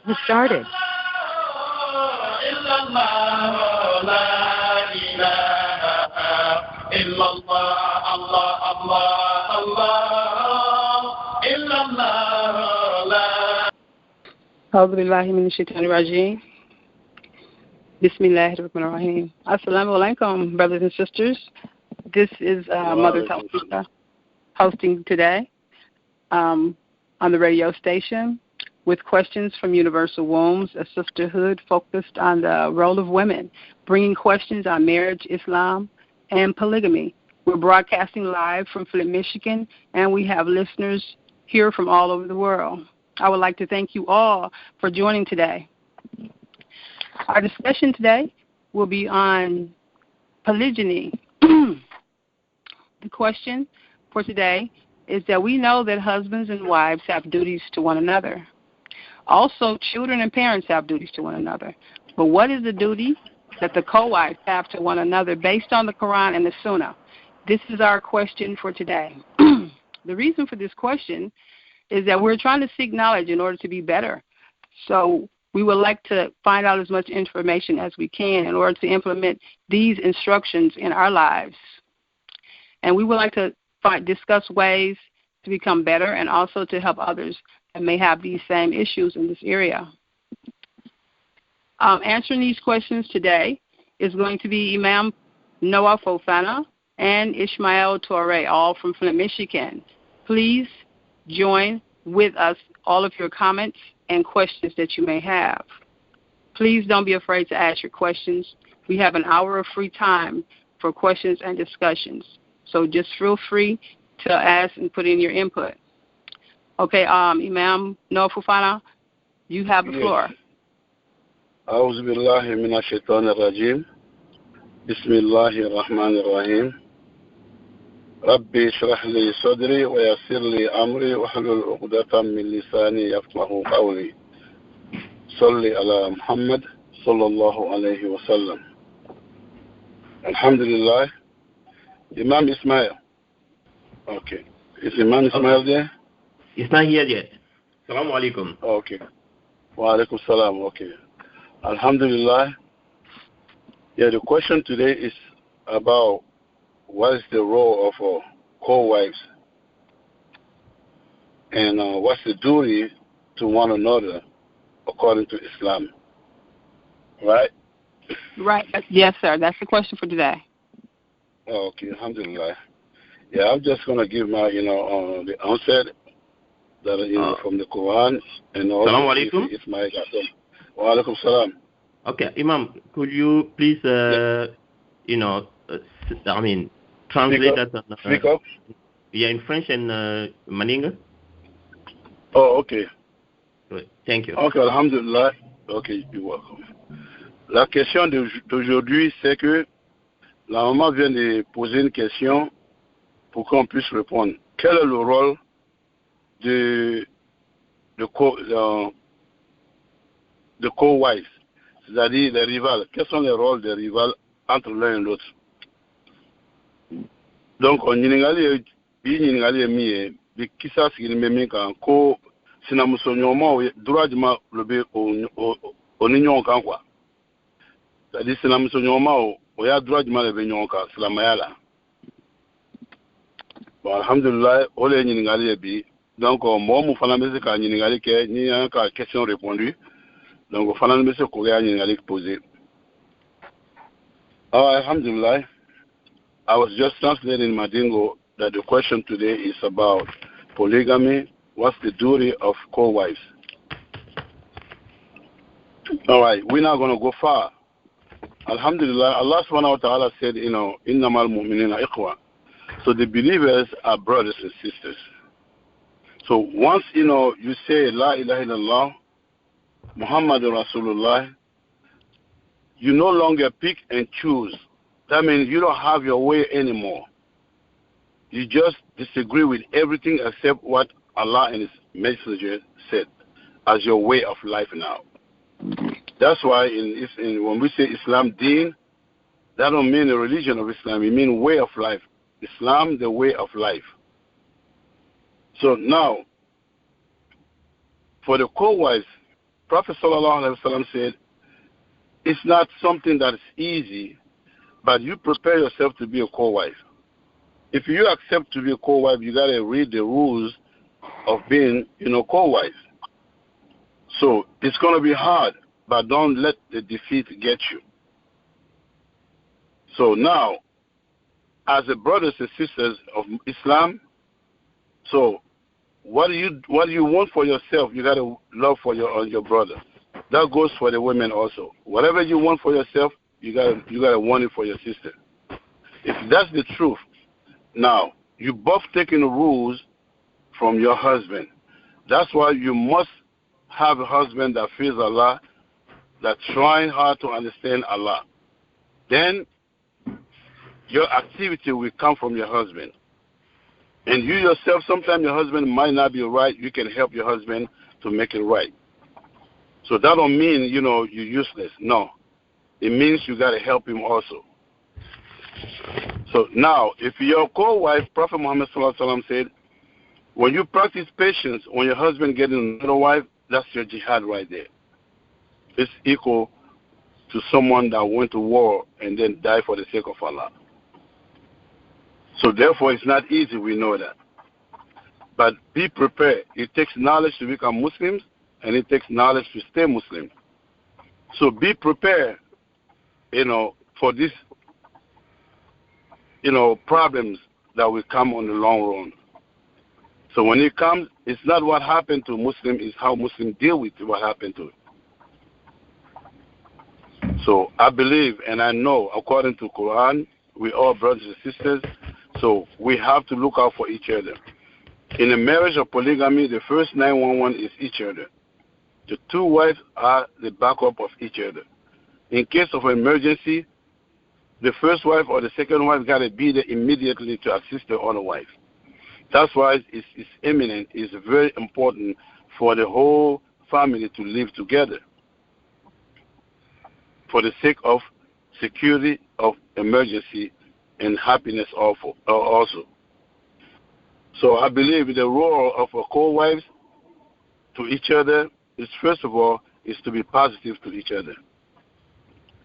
get started. أعوذ بالله من الشيطان الرجيم. Bismillahirrahmanirrahim. Assalamu alaikum, brothers and sisters. This is Mother Tawfiqa hosting today on the radio station with questions from Universal Wombs, a sisterhood focused on the role of women, bringing questions on marriage, Islam, and polygamy. We're broadcasting live from Flint, Michigan, and we have listeners here from all over the world. I would like to thank you all for joining today. Our discussion today will be on polygyny. The question for today is that we know that husbands and wives have duties to one another. Also, children and parents have duties to one another. But what is the duty that the co-wives have to one another based on the Quran and the Sunnah? This is our question for today. The reason for this question is that we're trying to seek knowledge in order to be better. So we would like to find out as much information as we can in order to implement these instructions in our lives. And we would like to discuss ways to become better and also to help others that may have these same issues in this area. Answering these questions today is going to be Imam Noah Fofana and Ishmael Torre, all from Flint, Michigan. Please join with us all of your comments and questions that you may have. Please don't be afraid to ask your questions. We have an hour of free time for questions and discussions. So just feel free to ask and put in your input. Okay, Imam Noah Fofana, you have the floor. أعوذ بالله من الشيطان الرجيم. بسم الله الرحمن الرحيم. ربي اشرح لي صدري ويسر لي أمري واحلل عقدة من لساني يفقهوا قولي. صل على محمد صلى الله عليه وسلم. الحمد لله. Imam Ismail. Okay. Is Imam Ismail there? It's not here yet. Assalamu alaikum. Okay. Wa alaikum salam. Okay. Alhamdulillah. Yeah, the question today is about what is the role of co-wives and what's the duty to one another according to Islam. Right? Right. Yes, sir. That's the question for today. Okay, alhamdulillah. Yeah, I'm just going to give my, the answer that, from the Quran and all. Assalamu alaikum. If my Wa alaikum salam. Okay, Imam, could you please, translate that? Speak up. Yeah, in French and Maninga. Oh, okay. Good. Thank you. Okay, alhamdulillah. Okay, you're welcome. La question d'aujourd'hui, c'est que la maman vient de poser une question pour qu'on puisse répondre. Quel est le rôle de co-wives, c'est-à-dire les rivales? Quels sont les rôles des rivales entre l'un et l'autre? Donc, on y bi kisa sigini memi kan ko sinamuso nyoma droit de ma lobe o ni nyon kan quoi. C'est-à-dire sinamuso nyoma o ya droit de ma lobe nyon kan silamaya la. Bon, alhamdulillah, o le nyingali bi. Donc, moi mu fana mese ka nyingali ke ni ka question répondue. Donc, fana mese ko ya nyingali poser. Alhamdulillah, I was just translating Madingo that the question today is about polygamy. What's the duty of co-wives? All right, we're not going to go far. Alhamdulillah, Allah subhanahu wa ta'ala said, innamal mu'minina ikhwa. So the believers are brothers and sisters. So once, you say La ilaha illallah, Muhammadur Rasulullah, you no longer pick and choose. That means you don't have your way anymore. You just disagree with everything except what Allah and His Messenger said as your way of life now. That's why when we say Islam Deen, that don't mean the religion of Islam. It means way of life. Islam, the way of life. So now, for the co-wives, Prophet ﷺ said, it's not something that is easy, but you prepare yourself to be a co-wife. If you accept to be a co-wife, you got to read the rules of being, co-wife. So it's going to be hard, but don't let the defeat get you. So now, as the brothers and sisters of Islam, so what do you want for yourself? You got to love for your brother. That goes for the women also. Whatever you want for yourself, you got to want it for your sister. If that's the truth, now you both taking the rules from your husband. That's why you must have a husband that fears Allah, that's trying hard to understand Allah. Then your activity will come from your husband. And you yourself, sometimes your husband might not be right. You can help your husband to make it right. So that don't mean, you're useless. No. It means you got to help him also. So now, if you're a co-wife, Prophet Muhammad ﷺ said, when you practice patience, when your husband gets another wife, that's your jihad right there. It's equal to someone that went to war and then died for the sake of Allah. So therefore, it's not easy, we know that. But be prepared. It takes knowledge to become Muslims, and it takes knowledge to stay Muslim. So be prepared, for this, problems that will come on the long run. So when it comes, it's not what happened to Muslim, it's how Muslims deal with what happened to it. So I believe and I know, according to Quran, we all brothers and sisters, so we have to look out for each other. In a marriage of polygamy, the first 911 is each other. The two wives are the backup of each other. In case of an emergency, the first wife or the second wife got to be there immediately to assist the other wife. That's why it's eminent, it's very important for the whole family to live together for the sake of security, of emergency, and happiness also. So I believe the role of a co-wives to each other is, first of all, is to be positive to each other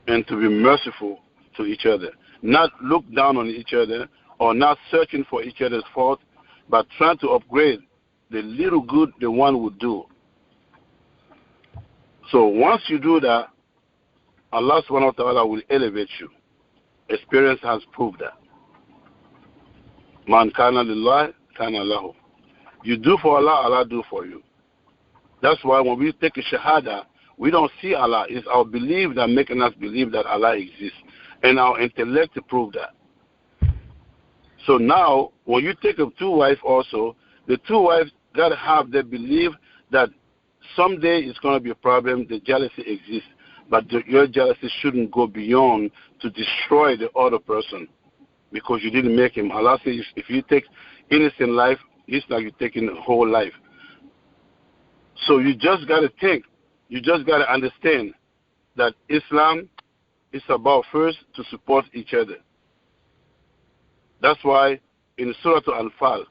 and to be merciful to each other. Not look down on each other or not searching for each other's fault, but trying to upgrade the little good the one would do. So once you do that, Allah subhanahu wa ta'ala will elevate you. Experience has proved that. Man kana lillah, kana lahu. You do for Allah, Allah do for you. That's why when we take a shahada, we don't see Allah. It's our belief that making us believe that Allah exists. And our intellect to prove that. So now, when you take a two wives also, the two wives got to have the belief that someday it's going to be a problem, the jealousy exists. But your jealousy shouldn't go beyond to destroy the other person because you didn't make him. Allah says if you take innocent life, it's like you're taking a whole life. So you just got to think, you just got to understand that Islam is about first to support each other. That's why in Surah Al-Anfal,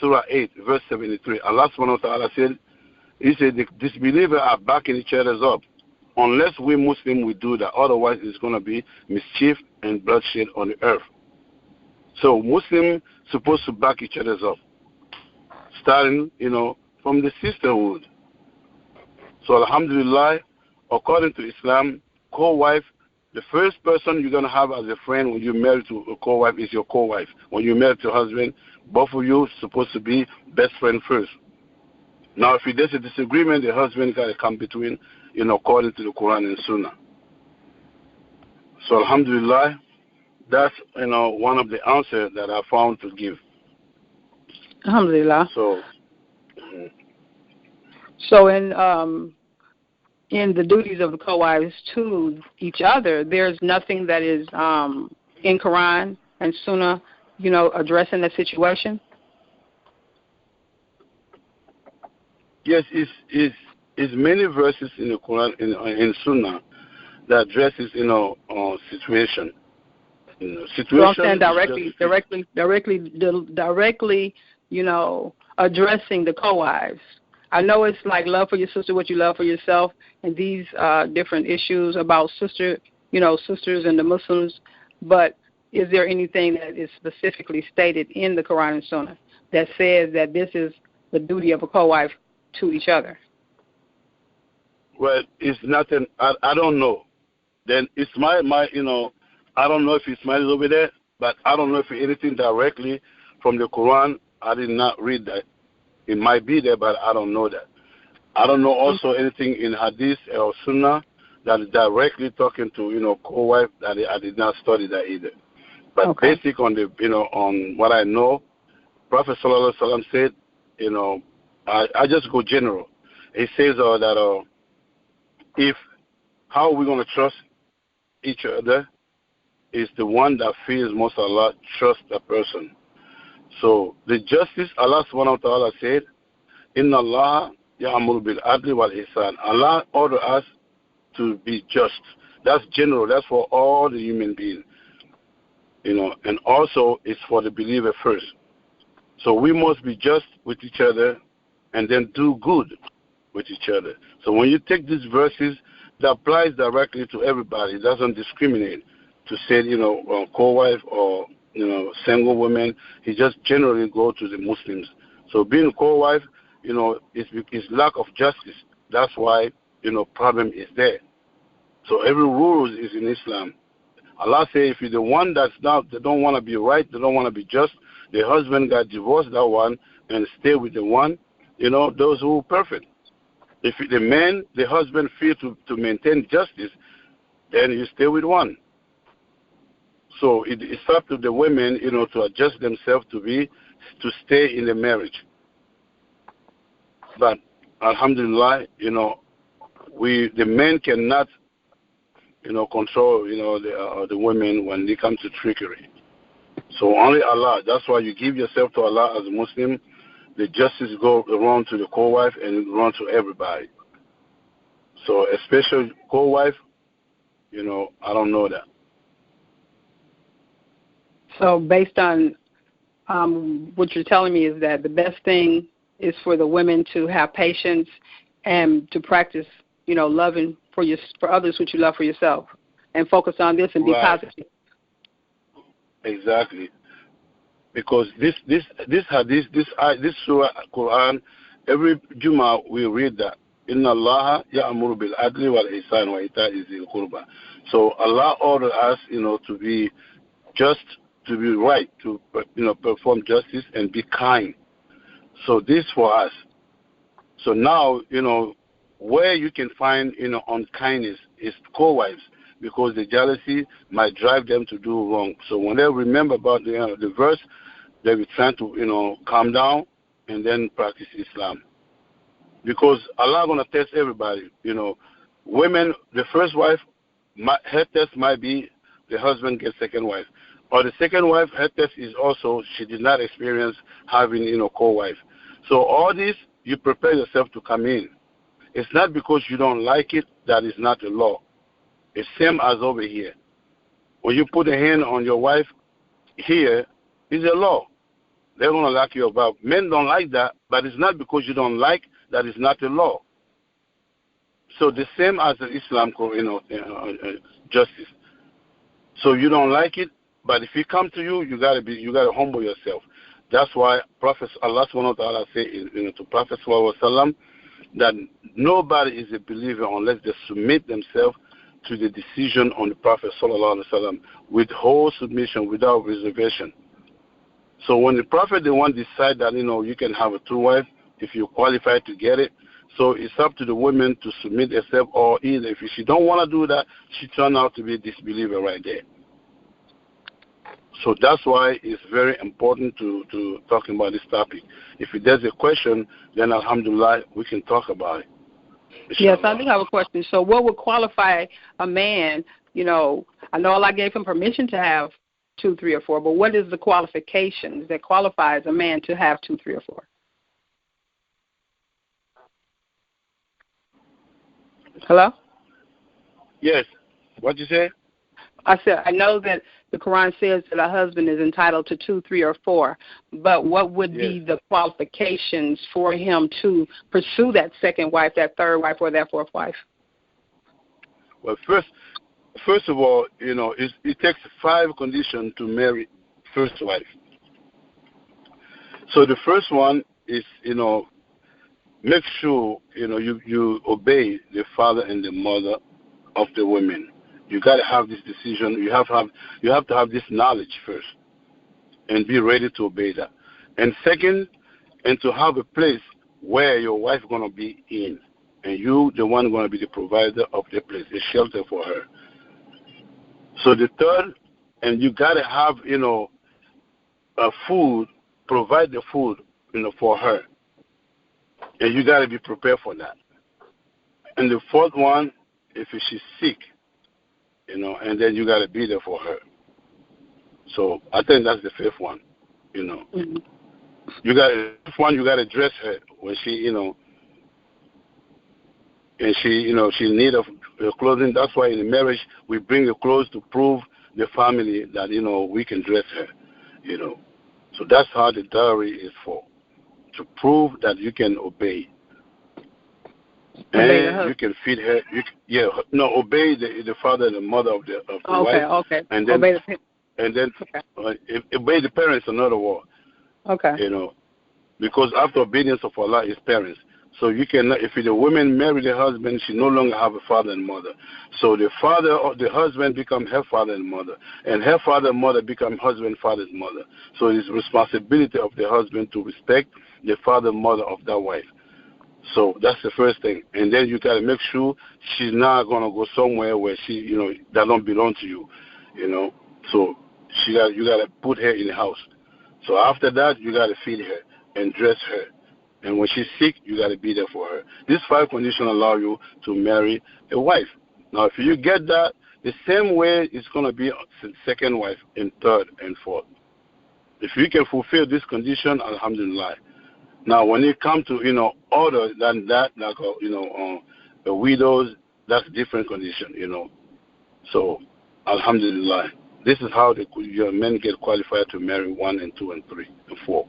Surah 8, verse 73, Allah subhanahu wa ta'ala said, He said the disbelievers are backing each other up. Unless we Muslims will do that, otherwise it's going to be mischief and bloodshed on the earth. So Muslims supposed to back each other up, starting, from the sisterhood. So Alhamdulillah, according to Islam, co-wife, the first person you're going to have as a friend when you're married to a co-wife is your co-wife. When you're married to a husband, both of you supposed to be best friend first. Now, if there's a disagreement, the husband got to come between, according to the Quran and Sunnah. So Alhamdulillah, that's, one of the answers that I found to give. Alhamdulillah. So in the duties of the co-wives to each other, there's nothing that is in Quran and Sunnah, addressing the situation? Yes, it's many verses in the Quran in Sunnah that addresses, situation. Situation. So I'm saying directly, addressing the co-wives. I know it's like love for your sister, what you love for yourself, and these different issues about sisters and the Muslims. But is there anything that is specifically stated in the Quran and Sunnah that says that this is the duty of a co-wife to each other? Well, it's nothing. I don't know. Then it's my I don't know if Ismail is over there, but I don't know if anything directly from the Quran. I did not read that. It might be there, but I don't know that. I don't know also anything in Hadith or Sunnah that is directly talking to, co-wife. That I did not study that either. But basic on on what I know, Prophet Sallallahu Alaihi Wasallam said, I just go general. He says that if how we're going to trust each other is the one that fears most Allah, trust the person. So the justice, Allah subhanahu wa ta'ala said, Inna Allah ya'amuru bil adli wal ihsan. Allah order us to be just. That's general. That's for all the human beings. And also it's for the believer first. So we must be just with each other and then do good with each other. So when you take these verses, that applies directly to everybody. It doesn't discriminate to say, co-wife or, single women. He just generally go to the Muslims. So being a co-wife, is lack of justice. That's why, problem is there. So every rule is in Islam. Allah say if you're the one that's not, they don't want to be right, they don't want to be just, the husband got divorced, that one, and stay with the one, those who are perfect. If the man, the husband fear to maintain justice, then you stay with one. So it's up to the women, to adjust themselves to stay in the marriage. But alhamdulillah, the men cannot, control, the women when they come to trickery. So only Allah. That's why you give yourself to Allah as a Muslim. The justice go around to the co-wife and around to everybody. So especially co-wife, I don't know that. So based on what you're telling me is that the best thing is for the women to have patience and to practice, loving for others what you love for yourself, and focus on this and be positive. Exactly. Because this hadith, this surah Quran, every Juma we read that. Inna Allah ya'muru bil adli wal ihsan wa ita'i zil qurba. So Allah ordered us, to be just, to be right, to perform justice and be kind. So this for us. So now, where you can find, unkindness is co-wives, because the jealousy might drive them to do wrong. So when they remember about the verse, they will try to, calm down and then practice Islam. Because Allah going to test everybody. Women, the first wife, her test might be the husband gets second wife. Or the second wife, her test is also she did not experience having, co-wife. So all this, you prepare yourself to come in. It's not because you don't like it that is not a law. It's same as over here. When you put a hand on your wife here, it's a law. They're going to lock you up. Men don't like that, but it's not because you don't like that is not a law. So the same as the Islam, justice. So you don't like it, but if it come to you, you gotta humble yourself. That's why Prophet Allah subhanahu wa ta'ala say to Prophet sallallahu alaihi wasallam that nobody is a believer unless they submit themselves to the decision on the Prophet sallallahu alaihi wasallam with whole submission, without reservation. So when the Prophet, the one decide that you can have a true wife if you qualify to get it, so it's up to the women to submit herself, or either if she don't want to do that, she turn out to be a disbeliever right there. So that's why it's very important to talking about this topic. If there's a question, then alhamdulillah, we can talk about it. Yes, I do have a question. So what would qualify a man, I know Allah gave him permission to have 2, 3, or 4, but what is the qualifications that qualifies a man to have 2, 3, or 4? Hello? Yes. What you say? I said, I know that the Quran says that a husband is entitled to 2, 3, or 4, but what would be the qualifications for him to pursue that second wife, that third wife, or that fourth wife? Well, first of all, it takes 5 conditions to marry first wife. So the first one is, make sure, you obey the father and the mother of the women. You got to have this decision. You have to have this knowledge first and be ready to obey that. And second, and to have a place where your wife going to be in. And you, the one going to be the provider of the place, a shelter for her. So the third, and you got to have, a food, provide the food, for her. And you got to be prepared for that. And the fourth one, if she's sick, and then you got to be there for her. So I think that's the fifth one, Mm-hmm. You got to dress her when she, and she need of clothing. That's why in the marriage we bring the clothes to prove the family that, we can dress her, So that's how the dowry is for, to prove that you can obey. And you can feed her. Obey the father and the mother of the wife. Okay. And then, obey obey the parents. Another word. Okay. Because after obedience of Allah is parents. So you cannot. If the woman marry the husband, she no longer have a father and mother. So the father of the husband become her father and mother, and her father and mother become husband father's mother. So it's responsibility of the husband to respect the father and mother of that wife. So that's the first thing. And then you got to make sure she's not going to go somewhere where she, that don't belong to you, So you got to put her in the house. So after that, you got to feed her and dress her. And when she's sick, you got to be there for her. These 5 conditions allow you to marry a wife. Now, if you get that, the same way it's going to be second wife and third and fourth. If you can fulfill this condition, alhamdulillah. Now, when it comes to, other than that, like, the widows, that's a different condition, So, alhamdulillah. This is how your men get qualified to marry 1 and 2 and 3 and 4.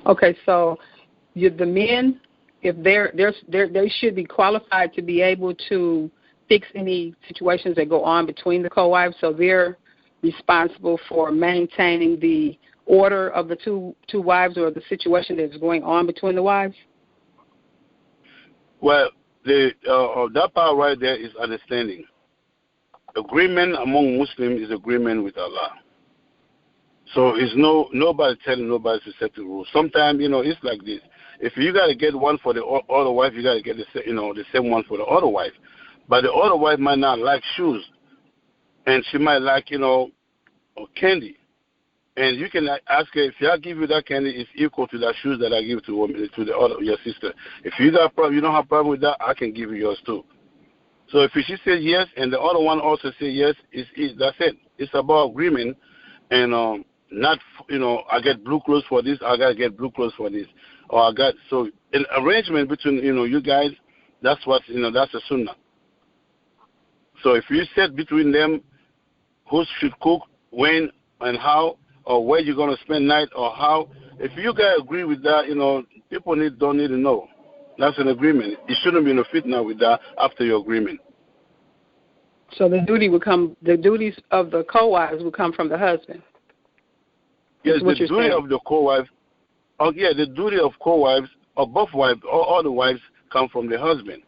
Okay, so the men, if they should be qualified to be able to fix any situations that go on between the co-wives, so they're responsible for maintaining the order of the two wives or the situation that's going on between the wives? Well, that part right there is understanding. Agreement among Muslims is agreement with Allah. So it's nobody telling nobody to set the rules. Sometimes, it's like this. If you got to get one for the other wife, you got to get the same one for the other wife. But the other wife might not like shoes, and she might like, candy. And you can ask her, if I give you that candy, it's equal to that shoes that I give to your sister. If you don't have a problem with that, I can give you yours too. So if she says yes, and the other one also says yes, that's it. It's about agreement, and not, I get blue clothes for this, I gotta get blue clothes for this, or so an arrangement between you guys. That's what that's a sunnah. So if you set between them who should cook, when and how, or where you're gonna spend night, or how, if you guys agree with that, people don't need to know. That's an agreement. It shouldn't be in a fitna with that after your agreement. So the duties of the co-wives would come from the husband. Yes, the duty of the co-wife. The duty of co-wives, or both wives, or all the wives, come from the husband.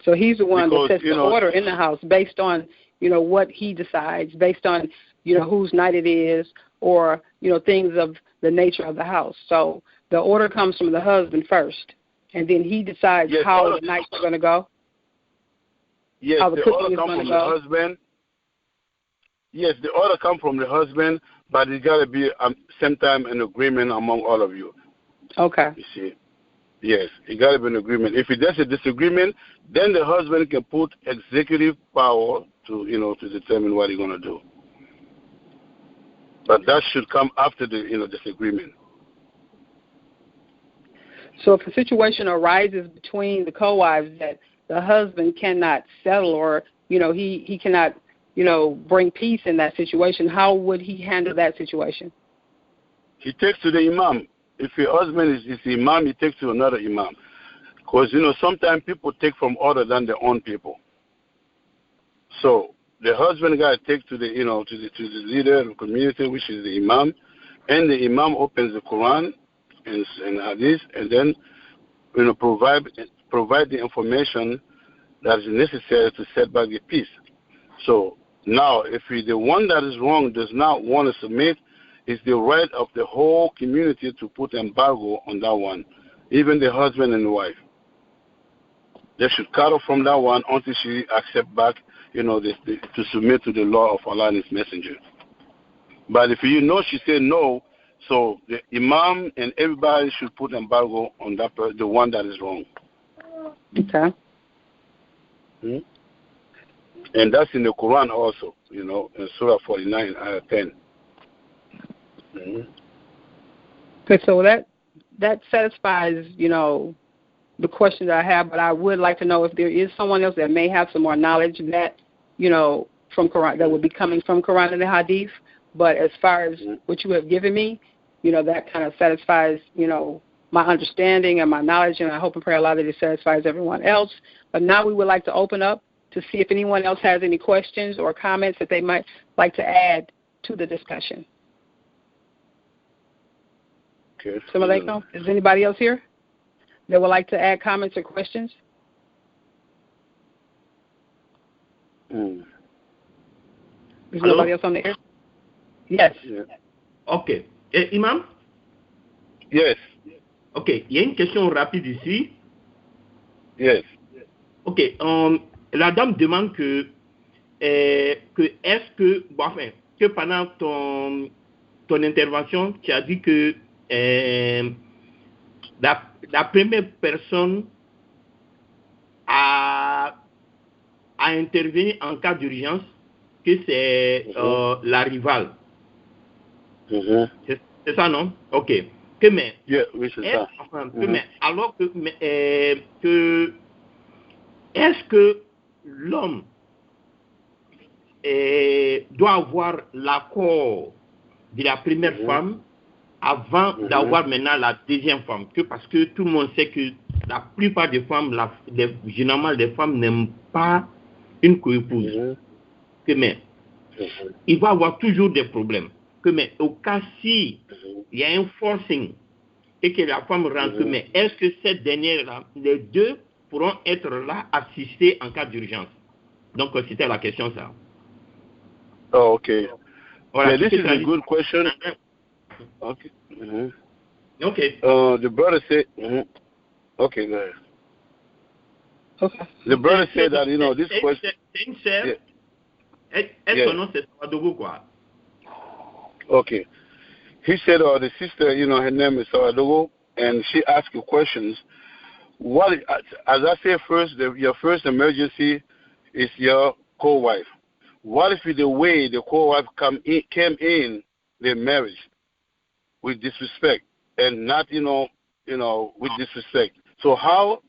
So he's the one that sets the order in the house based on, what he decides, based on, whose night it is, or, things of the nature of the house. So the order comes from the husband first, and then he decides how the nights are going to go. Yes, the order comes from the husband. Yes, the order comes from the husband, but it got to be same time an agreement among all of you. Okay. You see? Yes, it got to be an agreement. If there's a disagreement, then the husband can put executive power to determine what he's going to do. But that should come after the disagreement. So if a situation arises between the co-wives that the husband cannot settle, or he cannot, bring peace in that situation, how would he handle that situation? He takes to the imam. If your husband is the imam, he takes to another imam. Because, sometimes people take from other than their own people. So the husband got to take to the, to the leader of the community, which is the imam, and the imam opens the Quran and hadith, and then, provide the information that is necessary to set back the peace. So now, if the one that is wrong does not want to submit, it's the right of the whole community to put embargo on that one, even the husband and the wife. They should cut off from that one until she accepts back, to submit to the law of Allah and His Messenger. But if she said no, so the imam and everybody should put embargo on that the one that is wrong. Okay. And that's in the Quran also, in Surah 49, Ayah 10. Okay, so that satisfies, the question that I have, but I would like to know if there is someone else that may have some more knowledge that, from Quran, that would be coming from Quran and the Hadith. But as far as what you have given me, that kind of satisfies, my understanding and my knowledge, and I hope and pray Allah that it satisfies everyone else. But now we would like to open up to see if anyone else has any questions or comments that they might like to add to the discussion. Okay. Assalamu alaikum. Is anybody else here that would like to add comments or questions? Is nobody else on the air? Yes. Yeah. Ok. Imam? Yes. Ok. Il y a une question rapide ici. Yes. Ok. La dame demande que est-ce que, que pendant ton intervention, tu as dit que la première personne à intervenir en cas d'urgence, que c'est la rivale. C'est ça, non? Ok. Que mais, oui, c'est ça. Mais alors que est-ce que l'homme doit avoir l'accord de la première femme avant d'avoir maintenant la deuxième femme? Parce que tout le monde sait que la plupart des femmes, généralement les femmes n'aiment pas une coépouse. Que mais il va y avoir toujours des problèmes. Que mais au cas si il y a un forcing et que la femme rentre, mais est-ce que cette dernière-là, les deux pourront être là, assister en cas d'urgence? Donc c'était la question ça. Oh, okay. Voilà, this is a good question. Okay. Okay. The brother said, okay, go ahead. Okay. The brother said that, this question. Okay. He said, the sister, her name is Sawadogo, and she asked you questions. What, as I said first, your first emergency is your co-wife. What if the way the co-wife came in their marriage with disrespect and not, with disrespect? So how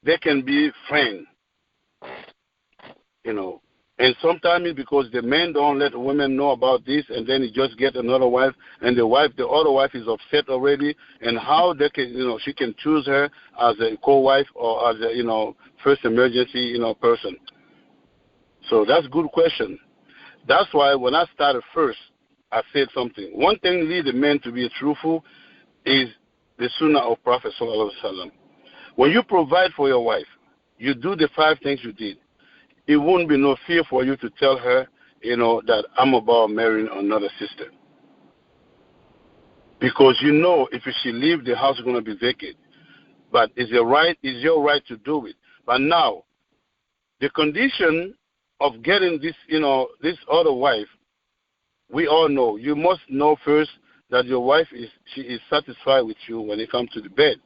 they can be friends, And sometimes it's because the men don't let the women know about this, and then he just get another wife, and the other wife is upset already, and how they can, she can choose her as a co-wife or as a, first emergency, person. So that's a good question. That's why when I started first, I said something. One thing lead the men to be truthful is the sunnah of Prophet Sallallahu Alaihi Wasallam. When you provide for your wife, you do the 5 things you did. It won't be no fear for you to tell her, that I'm about marrying another sister. Because if she leaves, the house is going to be vacant. But it's your right to do it. But now, the condition of getting this, this other wife, we all know. You must know first that your wife she is satisfied with you when it comes to the bed.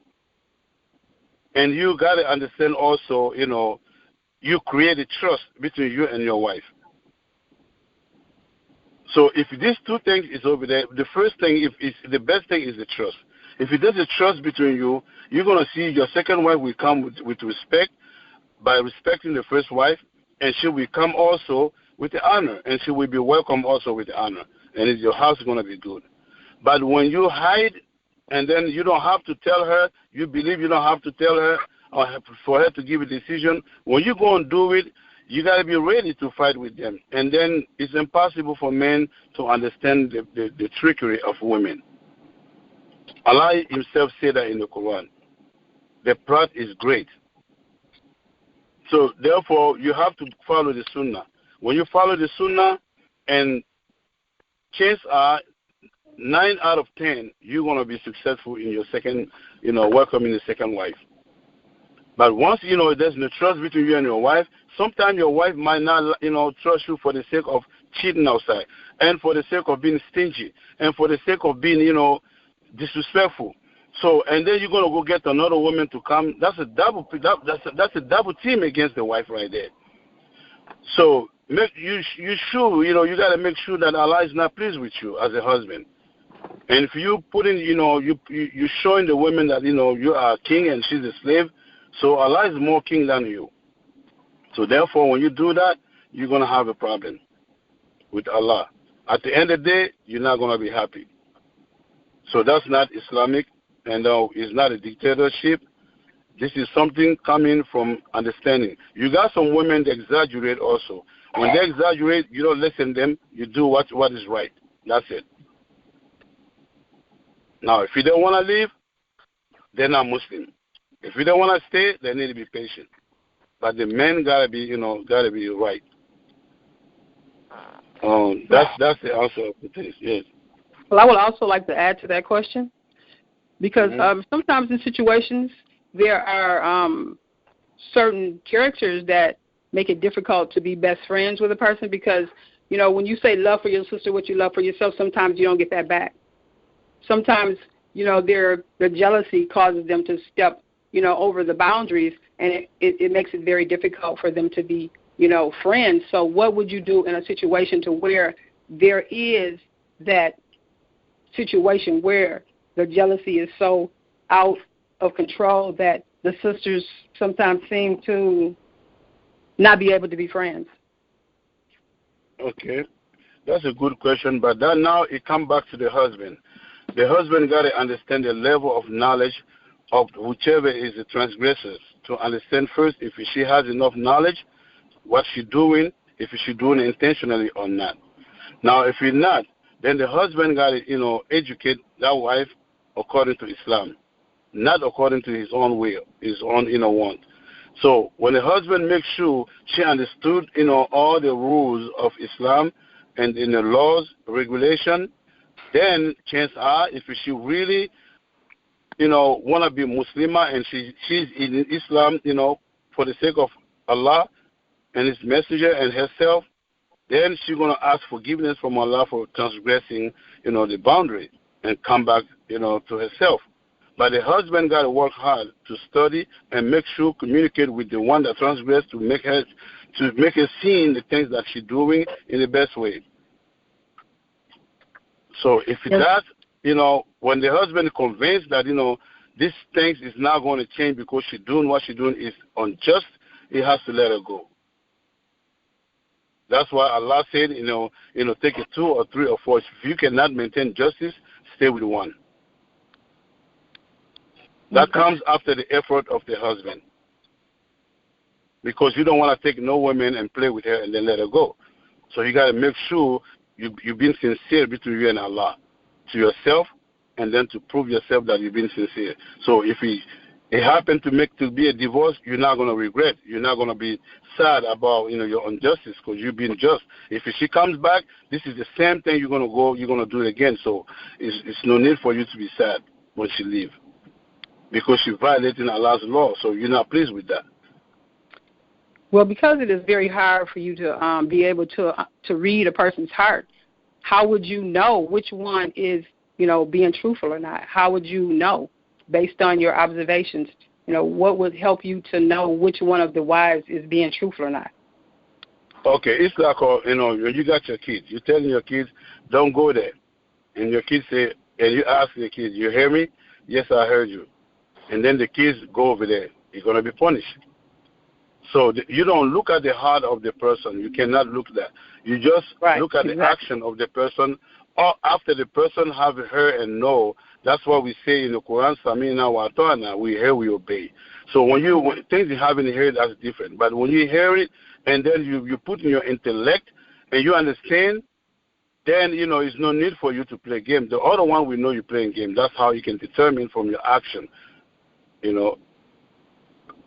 And you got to understand also, you create a trust between you and your wife. So if these 2 things is over there, the first thing, the best thing is the trust. If there's a trust between you, you're going to see your second wife will come with respect by respecting the first wife, and she will come also with the honor, and she will be welcome also with the honor, and your house is going to be good. But when you hide, and then you don't have to tell her, you believe you don't have to tell her or for her to give a decision, when you go and do it, you got to be ready to fight with them. And then it's impossible for men to understand the trickery of women. Allah himself said that in the Quran. The plot is great. So therefore, you have to follow the Sunnah. When you follow the Sunnah, and chances are 9 out of 10, you're going to be successful in your second, welcoming the second wife. But once, there's no trust between you and your wife, sometimes your wife might not, trust you for the sake of cheating outside, and for the sake of being stingy, and for the sake of being, disrespectful. So, and then you're going to go get another woman to come. That's a double team against the wife right there. So, you got to make sure that Allah is not pleased with you as a husband. And if you put in, you're showing the women that, you are a king and she's a slave, so Allah is more king than you. So therefore, when you do that, you're going to have a problem with Allah. At the end of the day, you're not going to be happy. So that's not Islamic, and it's not a dictatorship. This is something coming from understanding. You got some women that exaggerate also. When they exaggerate, you don't listen to them. You do what is right. That's it. Now, if you don't want to leave, they're not Muslim. If you don't want to stay, they need to be patient. But the men gotta be right. That's the answer of the things. Yes. Well, I would also like to add to that question, because sometimes in situations there are certain characters that make it difficult to be best friends with a person, because when you say love for your sister what you love for yourself, sometimes you don't get that back. Sometimes the jealousy causes them to step over the boundaries, and it makes it very difficult for them to be friends. So what would you do in a situation to where there is that situation where the jealousy is so out of control that the sisters sometimes seem to not be able to be friends? Okay, that's a good question, but that now it comes back to the husband. The husband got to understand the level of knowledge of whichever is the transgressors, to understand first if she has enough knowledge, what she's doing, if she's doing it intentionally or not. Now, if he's not, then the husband got to, educate that wife according to Islam, not according to his own will, his own inner want. So when the husband makes sure she understood, all the rules of Islam and in the laws, regulation, then chances are, if she really, want to be Muslimah and she's in Islam, for the sake of Allah and His Messenger and herself, then she's going to ask forgiveness from Allah for transgressing, the boundary and come back, to herself. But the husband got to work hard to study and make sure, communicate with the one that transgressed to make her see the things that she's doing in the best way. So if that, when the husband is convinced that, this thing is not going to change because she's doing what she's doing is unjust, he has to let her go. That's why Allah said, take it 2 or 3 or 4. If you cannot maintain justice, stay with one. That comes after the effort of the husband. Because you don't want to take no woman and play with her and then let her go. So you got to make sure you've been sincere between you and Allah, to yourself, and then to prove yourself that you've been sincere. So if it happened to be a divorce, you're not going to regret. You're not going to be sad about your injustice because you've been just. If she comes back, this is the same thing you're going to do it again. So it's no need for you to be sad when she leaves, because she's violating Allah's law. So you're not pleased with that. Well, because it is very hard for you to be able to read a person's heart, how would you know which one is, being truthful or not? How would you know based on your observations? What would help you to know which one of the wives is being truthful or not? Okay, it's like, when you got your kids, you're telling your kids, don't go there. And your kids say, and you ask the kids, you hear me? Yes, I heard you. And then the kids go over there. You're going to be punished. So you don't look at the heart of the person. You cannot look at that. You just look at the action of the person. Or after the person have heard and know, that's what we say in the Quran, Samina wa ata'na, we hear, we obey. So when things you haven't heard, that's different. But when you hear it and then you put in your intellect and you understand, then, it's no need for you to play game. The other one, we know you're playing game. That's how you can determine from your action,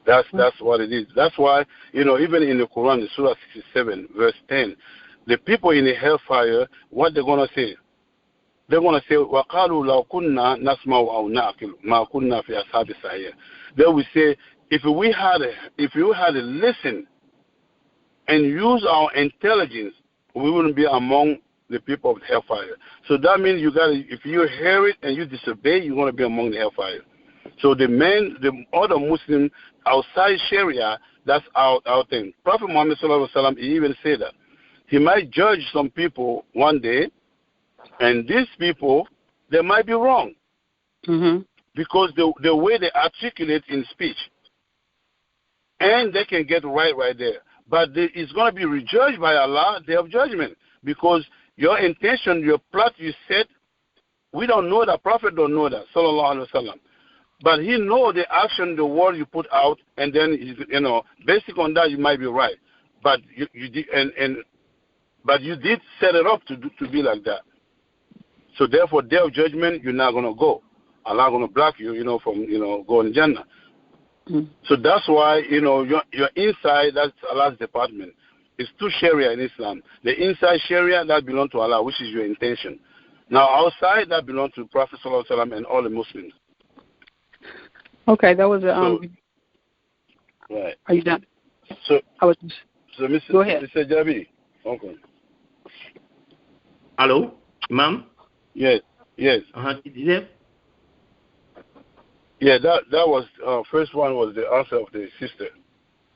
That's what it is. That's why, even in the Quran, in Surah 67, verse 10, the people in the hellfire, what they're going to say? They're going to say, وَقَالُوا لَوْ كُنَّا نَسْمَعُ أَوْ نَعْقِلُ مَا كُنَّا فِي أَصْحَابِ السَّعِيرِ. They will say, if you had to listen and use our intelligence, we wouldn't be among the people of the hellfire. So that means if you hear it and you disobey, you're going to be among the hellfire. So the other Muslim outside Sharia, that's our thing. Prophet Muhammad sallallahu alaihi wasallam, he even said that he might judge some people one day, and these people, they might be wrong, because the way they articulate in speech, and they can get right there. But it's going to be rejudged by Allah, day of judgment, because your intention, your plot you set, we don't know that. Prophet don't know that, sallallahu alaihi wasallam. But he knows the action, the word you put out, and then, based on that, you might be right. But you did, but you did set it up to be like that. So therefore, day of judgment, you're not going to go. Allah going to block you, from, going to Jannah. So that's why, your inside, that's Allah's department. It's two Sharia in Islam. The inside Sharia, that belongs to Allah, which is your intention. Now, outside, that belongs to Prophet sallallahu alaihi wasallam and all the Muslims. Okay, that was right. Are you done? So Mr. Go ahead. Mr. Jabi. Okay. Hello, Imam? Yes. Yeah, that was first one was the answer of the sister.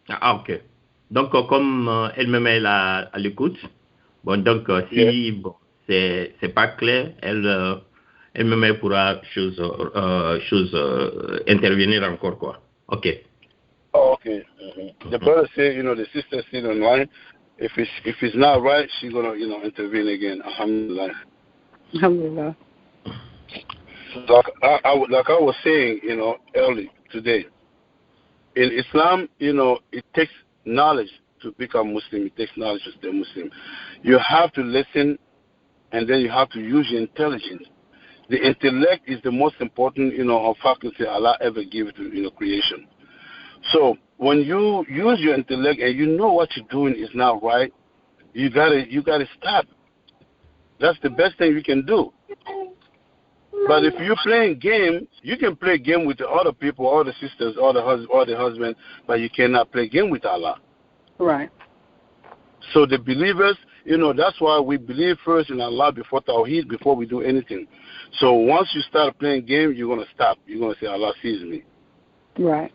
Ah, ok. Donc, comme elle-même est à l'écoute, bon, donc, si bon, c'est pas clair, elle-même pourra intervenir encore, quoi. Ok. Oh, okay. The brother said, the sister still online. If it's not right, she's gonna, intervene again. Alhamdulillah. Alhamdulillah. Like I was saying, early today, in Islam, it takes knowledge to become Muslim. It takes knowledge to stay Muslim. You have to listen, and then you have to use your intelligence. The intellect is the most important, faculty Allah ever gave to, creation. So when you use your intellect and you know what you're doing is not right, you gotta stop. That's the best thing you can do. But if you're playing game, you can play game with the other people, all the sisters, all the husband, but you cannot play game with Allah. Right. So the believers, that's why we believe first in Allah before Tawheed, before we do anything. So once you start playing game, you're going to stop. You're going to say, Allah sees me. Right.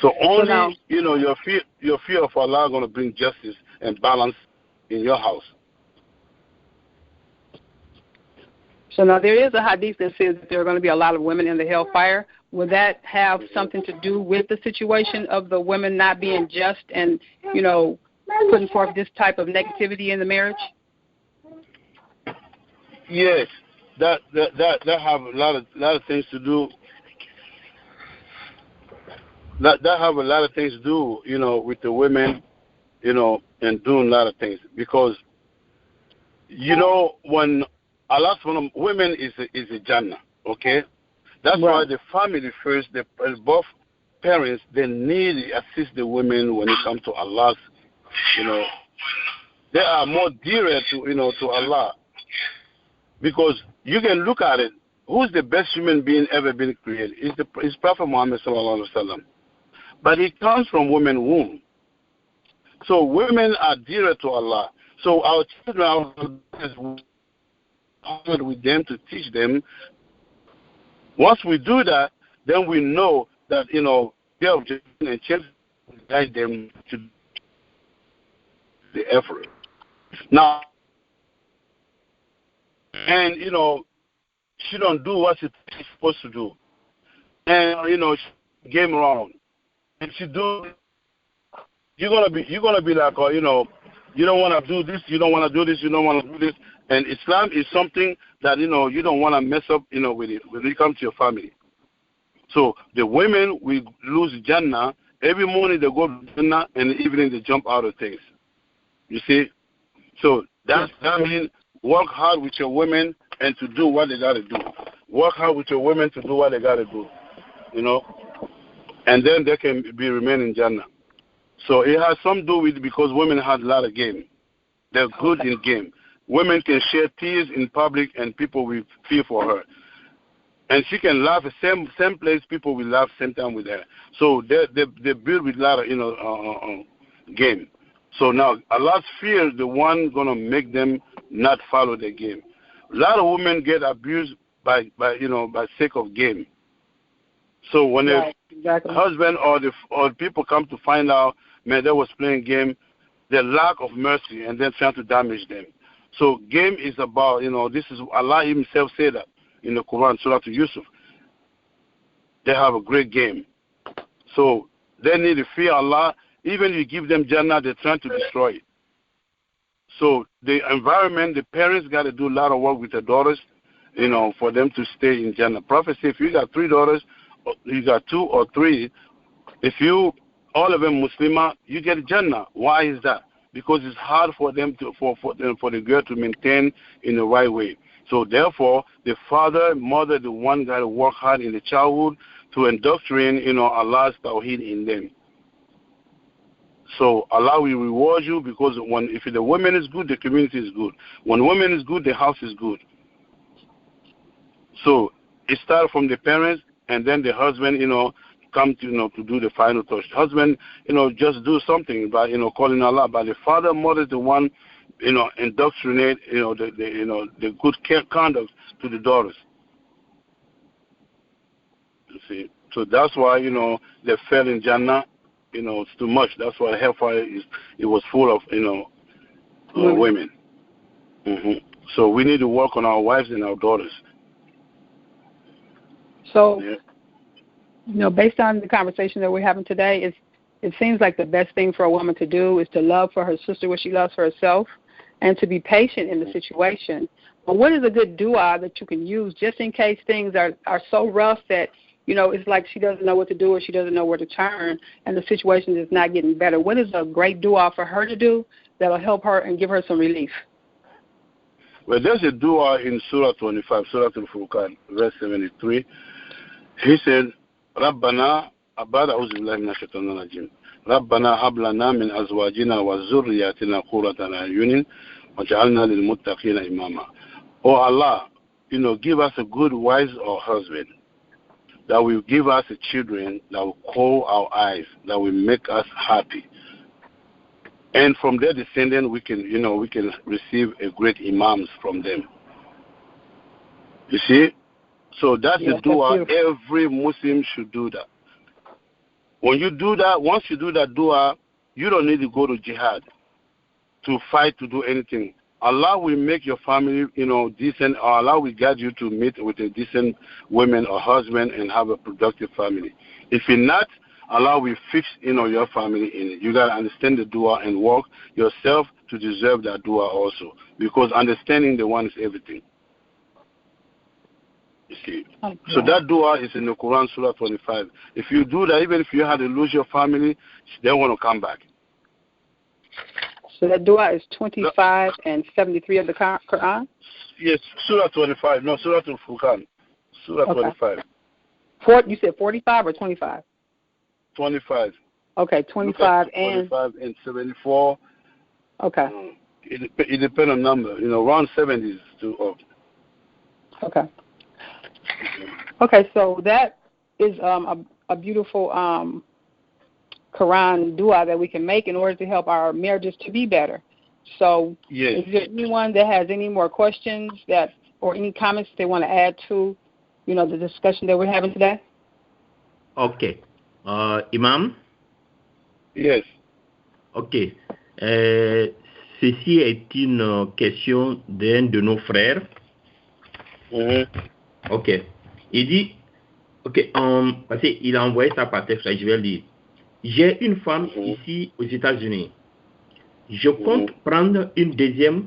So only, your fear of Allah is going to bring justice and balance in your house. So now there is a hadith that says that there are going to be a lot of women in the hellfire. Will that have something to do with the situation of the women not being just and, putting forth this type of negativity in the marriage? Yes, that have a lot of things to do. That have a lot of things to do, with the women, and doing a lot of things, because, when Allah, women is a Jannah, okay? That's right. Why the family first, both parents, they need to assist the women when it comes to Allah's, they are more dearer to Allah. Because you can look at it, who's the best human being ever been created? It's Prophet Muhammad sallallahu alaihi wasallam. But it comes from women's womb. So women are dearer to Allah. So our children are with them to teach them. Once we do that, then we know that, their objective and children guide them to the effort. Now, and, she don't do what she's supposed to do. And, she game around. And she do you're gonna be like, you know, you don't want to do this, you don't want to do this, you don't want to do this. And Islam is something that, you know, you don't want to mess up, you know, with it when it comes to your family. So the women will lose Jannah. Every morning they go to Jannah, and in the evening they jump out of things. You see? So that means work hard with your women and to do what they got to do. Work hard with your women to do what they got to do. You know? And then they can be remain in Jannah. So it has some to do with because women had a lot of game. They're good in game. Women can share tears in public and people will feel for her. And she can laugh the same place, people will laugh same time with her. So they build with a lot of, you know, game. So now Allah's fear the one going to make them not follow the game. A lot of women get abused by sake of game. So when the husband or people come to find out, man, they was playing game, the lack of mercy and then trying to damage them. So game is about, you know, this is Allah himself said that in the Quran, Surah to Yusuf. They have a great game. So they need to fear Allah. Even if you give them Jannah, they're trying to destroy it. So the environment, the parents got to do a lot of work with their daughters, you know, for them to stay in Jannah. Prophet said if you got 3 daughters, you got 2 or 3, if you, all of them Muslimah, you get Jannah. Why is that? Because it's hard for them to, for the girl to maintain in the right way. So therefore, the father, mother, the one got to work hard in the childhood to indoctrinate, you know, Allah's tawheed in them. So Allah will reward you because if the woman is good, the community is good. When woman is good, the house is good. So it starts from the parents, and then the husband, you know, come to, you know, to do the final touch. The husband, you know, just do something by, you know, calling Allah. But the father, mother is the one, you know, indoctrinate, you know, the good conduct to the daughters. You see, so that's why, you know, they fell in Jannah. You know, it's too much. That's why hellfire it was full of, you know, women. Mm-hmm. So we need to work on our wives and our daughters. So, you know, based on the conversation that we're having today, it seems like the best thing for a woman to do is to love for her sister what she loves for herself and to be patient in the situation. But what is a good dua that you can use just in case things are so rough that, you know, it's like she doesn't know what to do or she doesn't know where to turn and the situation is not getting better? What is a great dua for her to do that will help her and give her some relief? Well, there's a dua in Surah 25, Surah Al-Furqan, verse 73. He said, ربنا أبدا أعوذ بالله من الشيطان الرجيم ربنا هب لنا من أزواجنا وذرياتنا قرة أعين وجعلنا للمتقين إماما. Oh Allah, you know, give us a good wife or husband that will give us the children that will call our eyes, that will make us happy. And from their descendants, we can receive a great imams from them. You see? So that's the dua. Every Muslim should do that. When you do that, once you do that dua, you don't need to go to jihad to fight, to do anything. Allah will make your family, you know, decent, or Allah will guide you to meet with a decent woman or husband and have a productive family. If you're not, Allah will fix, you know, your family in it. You got to understand the dua and work yourself to deserve that dua also. Because understanding the one is everything. You see. Okay. So that dua is in the Quran, Surah 25. If you do that, even if you had to lose your family, they want to come back. So that dua is 25 and 73 of the Quran? Yes, Surah 25. No, Surah Al-Furqan. Surah 25. You said 45 or 25? 25. Okay, 25 and 74. Okay. It depends on number. You know, around 70 is too old. Okay. Okay, so that is a beautiful Quran dua that we can make in order to help our marriages to be better. So, is there anyone that has any more questions or any comments they want to add to, you know, the discussion that we're having today? Okay. Imam? Yes. Ok. Ceci est une question d'un de nos frères. Ok. Il dit, ok, parce qu'il a envoyé ça par texte, je vais lire. J'ai une femme ici aux États-Unis. Je compte prendre une deuxième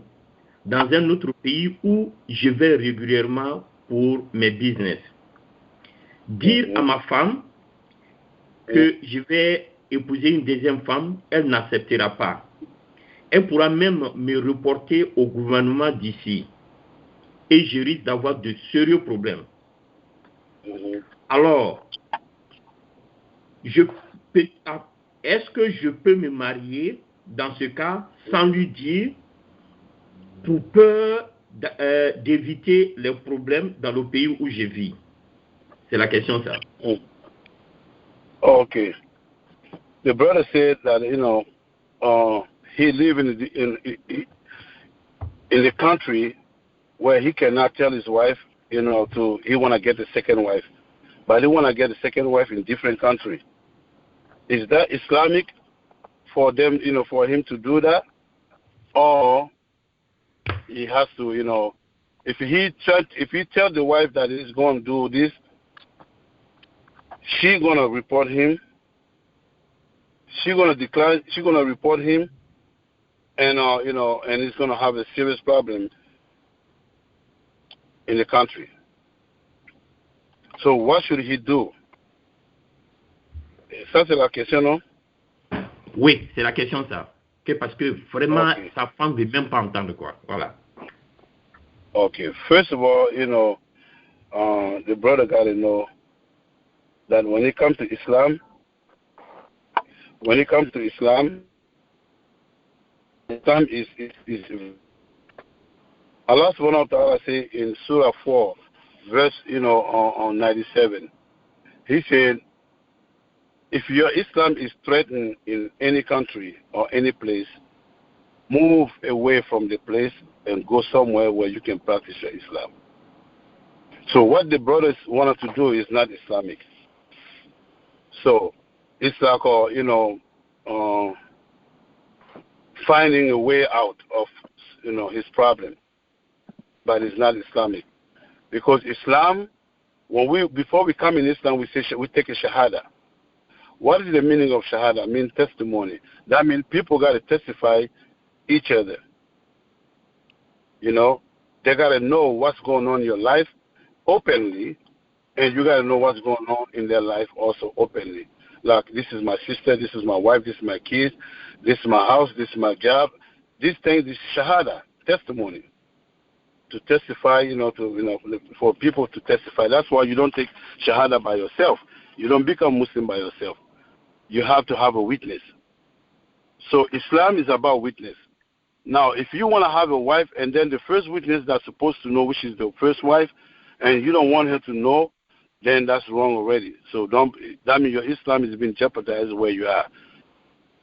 dans un autre pays où je vais régulièrement pour mes business. Dire à ma femme que je vais épouser une deuxième femme, elle n'acceptera pas. Elle pourra même me reporter au gouvernement d'ici. Et je risque d'avoir de sérieux problèmes. Alors, est-ce que je peux me marier dans ce cas sans lui dire pour peur d'éviter les problèmes dans le pays où je vis? C'est la question, ça. Okay. The brother said that, he lives in the country where he cannot tell his wife, he want to get a second wife. But he want to get a second wife in different country. Is that Islamic for them, for him to do that? Or he has to, if he tell the wife that he's going to do this, she's going to report him. She's going to decline. She's going to report him, and and he's going to have a serious problem in the country. So what should he do? Ça, c'est la question, non? Oui, c'est la question, ça. Parce que vraiment, sa femme ne veut même pas entendre quoi. Voilà. Okay. First of all, the brother got to know that when it comes to Islam, Islam is Allah subhanahu wa ta'ala say in Surah 4, verse, on 97, he said, if your Islam is threatened in any country or any place, move away from the place and go somewhere where you can practice your Islam. So what the brothers wanted to do is not Islamic. So it's like, finding a way out of, his problem. But it's not Islamic. Because Islam, before we come in Islam, we take a shahada. What is the meaning of shahada? It means testimony. That means people got to testify each other. They got to know what's going on in your life openly, and you got to know what's going on in their life also openly. Like, this is my sister, this is my wife, this is my kids, this is my house, this is my job. These things is shahada, testimony. To testify, for people to testify. That's why you don't take shahada by yourself. You don't become Muslim by yourself. You have to have a witness. So Islam is about witness. Now, if you want to have a wife, and then the first witness that's supposed to know, which is the first wife, and you don't want her to know, then that's wrong already. So that means your Islam is being jeopardized where you are.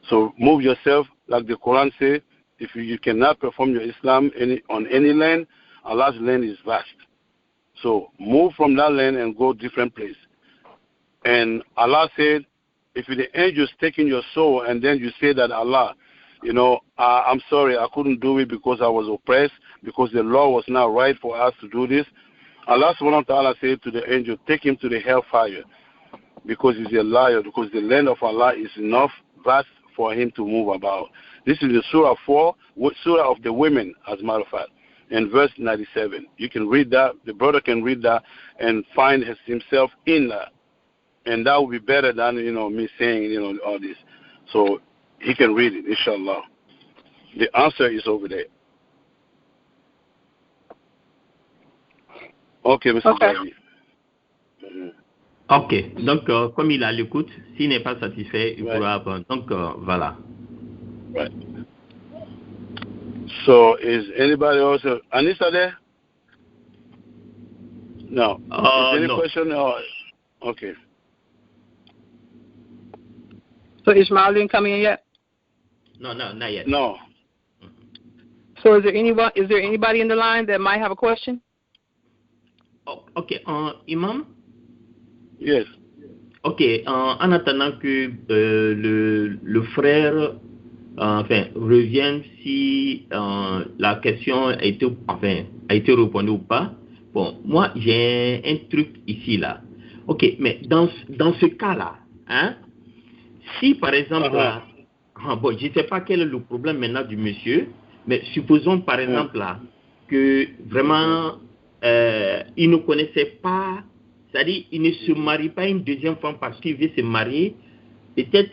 So move yourself, like the Quran says. If you cannot perform your Islam on any land, Allah's land is vast. So move from that land and go different place. And Allah said, if the angel's taking your soul and then you say that Allah, I'm sorry, I couldn't do it because I was oppressed, because the law was not right for us to do this. Allah subhanahu wa ta'ala said to the angel, take him to the hellfire because he's a liar, because the land of Allah is enough vast for him to move about. This is the Surah 4, Surah of the women, as a matter of fact, in verse 97. You can read that, the brother can read that and find himself in that. And that would be better than, me saying, all this. So he can read it, inshallah. The answer is over there. Okay, Mr. David. Ok, donc comme il a l'écoute, s'il n'est pas satisfait, il pourra apprendre. Donc voilà. Right. So is anybody else? Anissa there? No. Is any question? Okay. So Ishmael didn't come in yet? No, not yet. No. So is there anybody in the line that might have a question? Oh, okay. Imam? Yes. Ok. En attendant que le frère revienne si la question a été répondue ou pas. Bon, moi j'ai un truc ici là. Ok, mais dans ce cas-là, si par exemple, là, bon, je ne sais pas quel est le problème maintenant du monsieur, mais supposons par exemple là, que vraiment, il ne connaissait pas, c'est-à-dire il ne se marie pas une deuxième fois parce qu'il veut se marier, peut-être,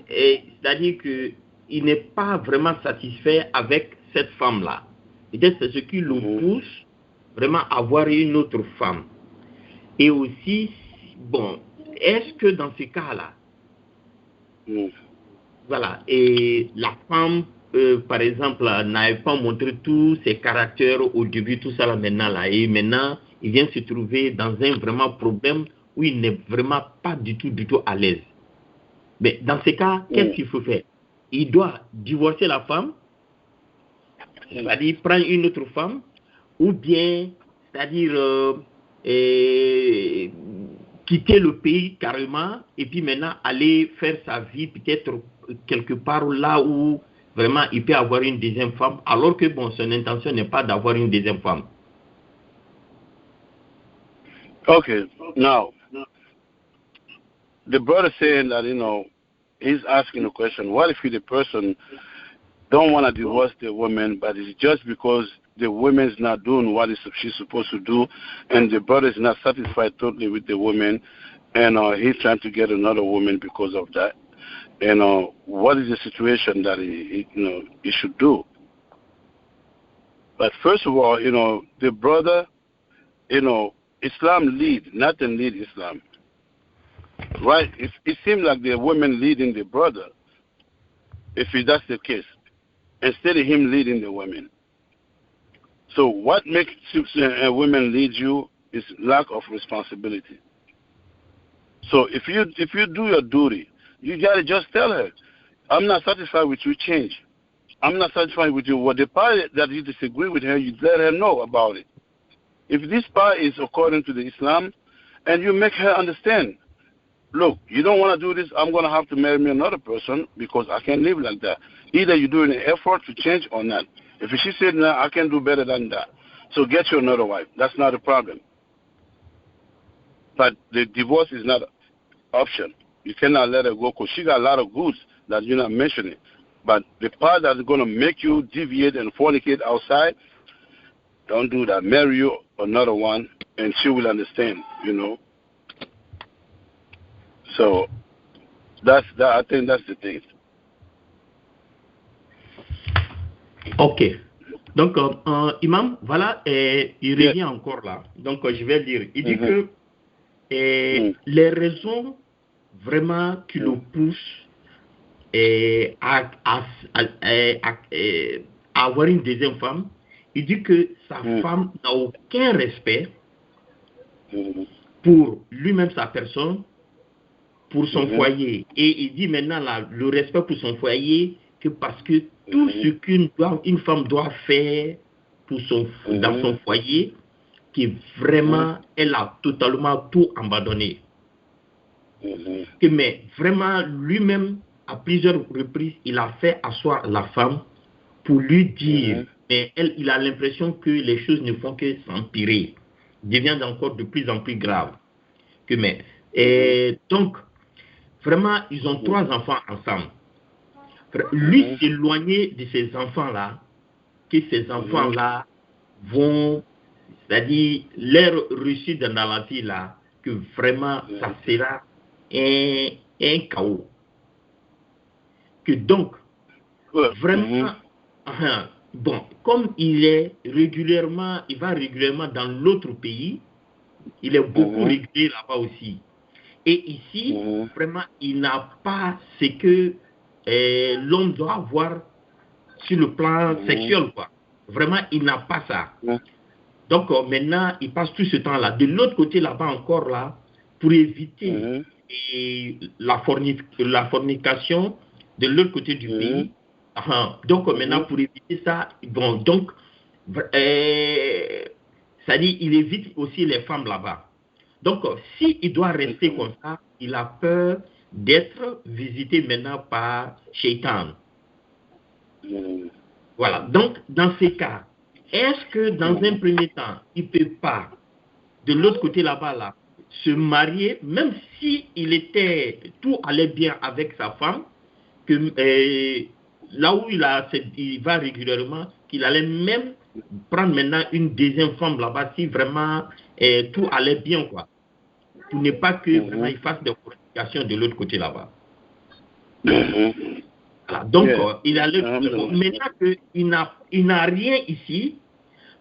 c'est-à-dire qu'il n'est pas vraiment satisfait avec cette femme-là. Peut-être c'est ce qui le pousse vraiment à avoir une autre femme. Et aussi, bon, est-ce que dans ce cas-là, voilà, et la femme, par exemple, n'avait pas montré tous ses caractères au début, tout ça là maintenant, là, et maintenant, il vient se trouver dans un vraiment problème où il n'est vraiment pas du tout à l'aise. Mais dans ce cas, qu'est-ce qu'il faut faire? Il doit divorcer la femme, c'est-à-dire prendre une autre femme, ou bien, c'est-à-dire quitter le pays carrément, et puis maintenant aller faire sa vie peut-être quelque part là où vraiment il peut avoir une deuxième femme, alors que bon, son intention n'est pas d'avoir une deuxième femme. Okay, now, the brother saying that, he's asking a question. What if the person don't want to divorce the woman, but it's just because the woman's not doing what she's supposed to do, and the brother is not satisfied totally with the woman, and he's trying to get another woman because of that? And what is the situation that he should do? But first of all, the brother, Islam lead, nothing lead Islam. Right? It seems like the woman leading the brother, if that's the case, instead of him leading the women. So what makes a woman lead you is lack of responsibility. So if you do your duty, you gotta just tell her, I'm not satisfied with your change. I'm not satisfied with you. What the part that you disagree with her, you let her know about it. If this part is according to the Islam, and you make her understand, look, you don't want to do this, I'm going to have to marry me another person because I can't live like that. Either you're doing an effort to change or not. If she said, no, I can do better than that, so get you another wife. That's not a problem. But the divorce is not an option. You cannot let her go because she got a lot of goods that you're not mentioning. But the part that's going to make you deviate and fornicate outside, don't do that. Marry you another one, and she will understand, So I think that's the thing. Ok. Donc, Imam, voilà, il revient encore là. Donc, je vais dire. Il dit que les raisons vraiment qui le poussent à avoir une deuxième femme, il dit que sa femme n'a aucun respect pour lui-même, sa personne, pour son foyer. Et il dit maintenant là, le respect pour son foyer, que parce que tout ce qu'une femme doit faire pour dans son foyer, que vraiment, elle a totalement tout abandonné. Mais vraiment, lui-même, à plusieurs reprises, il a fait asseoir la femme pour lui dire, mais il a l'impression que les choses ne font que s'empirer, deviennent encore de plus en plus graves. Donc, vraiment, ils ont 3 enfants ensemble. Lui s'éloigner de ces enfants-là, que ces enfants-là vont, c'est-à-dire leur réussite dans la vie là, que vraiment ça sera un chaos. Que donc, vraiment, bon, comme il va régulièrement dans l'autre pays, il est beaucoup régulier là-bas aussi. Et ici, vraiment, il n'a pas ce que l'homme doit avoir sur le plan sexuel, quoi. Vraiment, il n'a pas ça. Donc, maintenant, il passe tout ce temps-là. De l'autre côté, là-bas encore, là, pour éviter la fornication de l'autre côté du pays. Donc, maintenant, pour éviter ça, bon, donc, c'est-à-dire, il évite aussi les femmes là-bas. Donc, s'il doit rester comme ça, il a peur d'être visité maintenant par Shaitan. Voilà. Donc, dans ces cas, est-ce que dans un premier temps, il ne peut pas, de l'autre côté là-bas, là, se marier, même si tout allait bien avec sa femme, que là où il va régulièrement, qu'il allait même prendre maintenant une deuxième femme là-bas si vraiment tout allait bien, quoi. Pour ne pas que vraiment il fasse des communications de l'autre côté là-bas. Voilà. Donc, il allait maintenant qu'il n'a rien ici,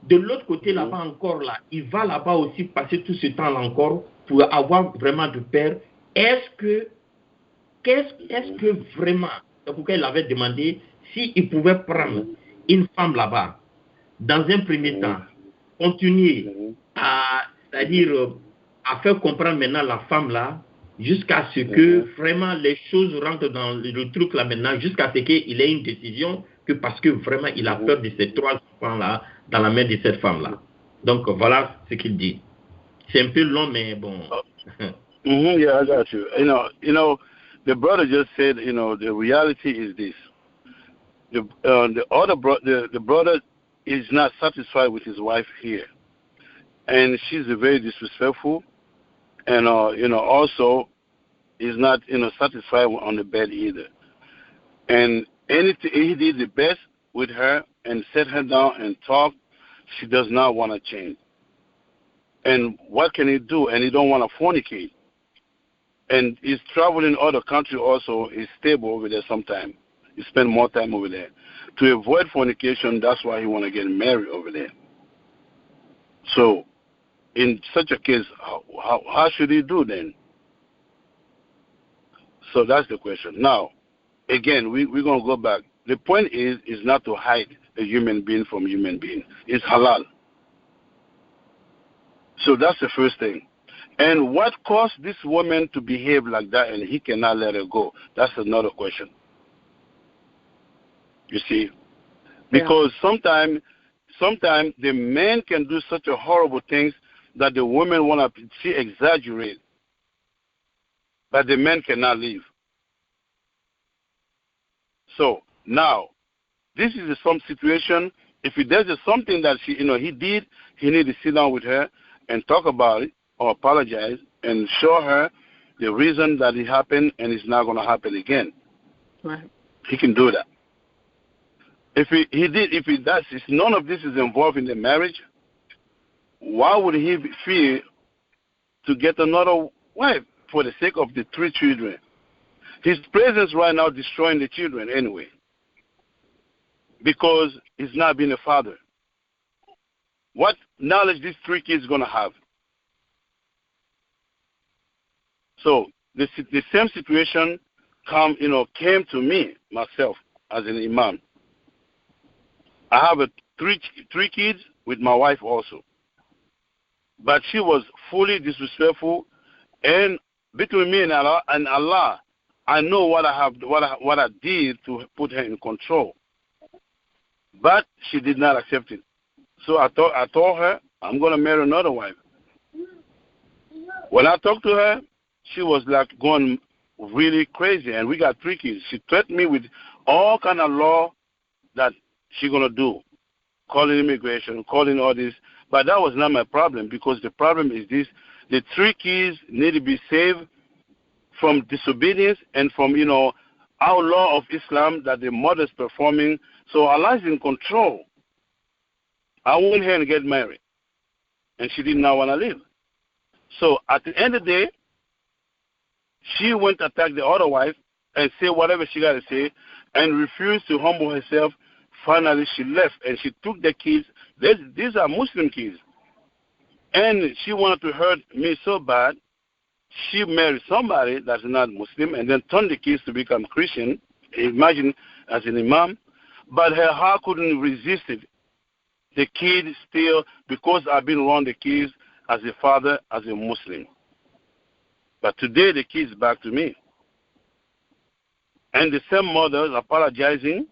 de l'autre côté là-bas encore là, il va là-bas aussi passer tout ce temps-là encore pour avoir vraiment de père. Est-ce que vraiment, c'est pourquoi il avait demandé s'il pouvait prendre une femme là-bas, dans un premier temps, continuer c'est-à-dire à faire comprendre maintenant la femme là, jusqu'à ce que vraiment les choses rentrent dans le truc là maintenant, jusqu'à ce qu'il ait une décision, que parce que vraiment il a peur de ces 3 enfants là dans la main de cette femme là. Donc voilà ce qu'il dit. C'est un peu long, mais bon. Yeah, I got you. You know, the brother just said, the reality is this: the brother is not satisfied with his wife here, and she's very disrespectful, and also is not satisfied on the bed either. And anything he did the best with her and set her down and talk, she does not want to change. And what can he do? And he don't want to fornicate. And he's traveling other country also. He's stable over there sometime. He spend more time over there. To avoid fornication, that's why he want to get married over there. So, in such a case, how should he do then? So that's the question. Now, again, we're going to go back. The point is not to hide a human being from human being. It's halal. So that's the first thing. And what caused this woman to behave like that and he cannot let her go? That's another question. You see? Because sometimes the man can do such a horrible things that the woman she exaggerate. But the man cannot leave. So now, this is some situation. If there's something that he did, he need to sit down with her and talk about it or apologize and show her the reason that it happened and it's not going to happen again. Right. He can do that. If none of this is involved in the marriage, why would he fear to get another wife for the sake of the 3 children? His presence right now destroying the children anyway, because he's not being a father. What knowledge these 3 kids going to have? So the same situation came to me myself as an imam. I have 3 kids with my wife also, but she was fully disrespectful, and between me and Allah, I know what I did to put her in control, but she did not accept it. So I told her I'm going to marry another wife. When I talked to her, she was like going really crazy, and we got 3 kids. She threatened me with all kind of law that she's going to do, calling immigration, calling all this. But that was not my problem, because the problem is this: the 3 kids need to be saved from disobedience and from, our law of Islam that the mother's performing. So Allah is in control. I went here and get married, and she did not want to leave. So at the end of the day, she went to attack the other wife and say whatever she got to say and refused to humble herself. Finally, she left, and she took the kids. These are Muslim kids. And she wanted to hurt me so bad, she married somebody that's not Muslim and then turned the kids to become Christian, imagine, as an imam. But her heart couldn't resist it. The kids still, because I've been around the kids as a father, as a Muslim. But today the kids back to me. And the same mother is apologizing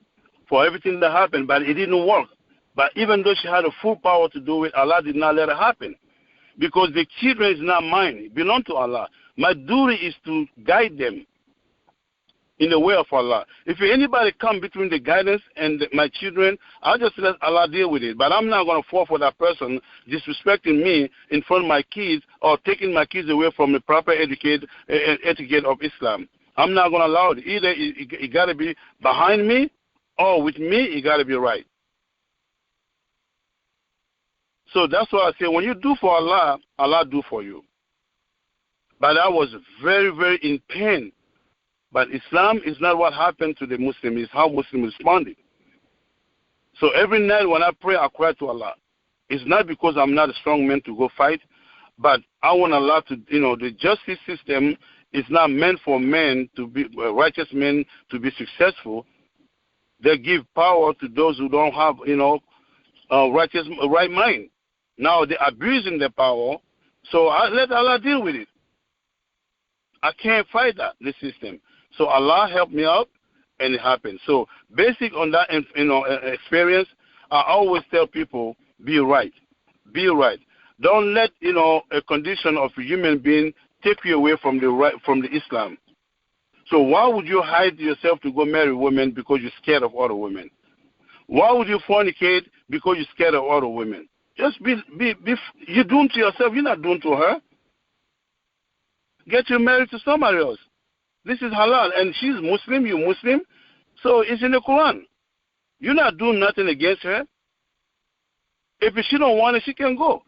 for everything that happened, but it didn't work. But even though she had a full power to do it, Allah did not let it happen. Because the children is not mine. It belongs to Allah. My duty is to guide them. in the way of Allah. If anybody come between the guidance and my children, I'll just let Allah deal with it. But I'm not going to fall for that person disrespecting me in front of my kids or taking my kids away from the proper etiquette of Islam. I'm not going to allow it. Either it got to be behind me or with me, it got to be right. So that's why I say when you do for Allah, Allah do for you. But I was very, very in pain. But Islam is not what happened to the Muslim, it's how Muslims responded. So every night when I pray, I cry to Allah. It's not because I'm not a strong man to go fight, but I want Allah to, the justice system is not meant for men to be, righteous men to be successful. They give power to those who don't have, right mind. Now they're abusing the power, so I let Allah deal with it. I can't fight that, the system. So Allah helped me out, and it happened. So basic on that, experience, I always tell people, be right. Be right. Don't let, a condition of a human being take you away from the Islam. So why would you hide yourself to go marry women because you're scared of other women? Why would you fornicate because you're scared of other women? Just be you're doing to yourself, you're not doing to her. Get you married to somebody else. This is halal, and she's Muslim, you're Muslim, so it's in the Quran. You're not doing nothing against her. If she don't want it, she can go.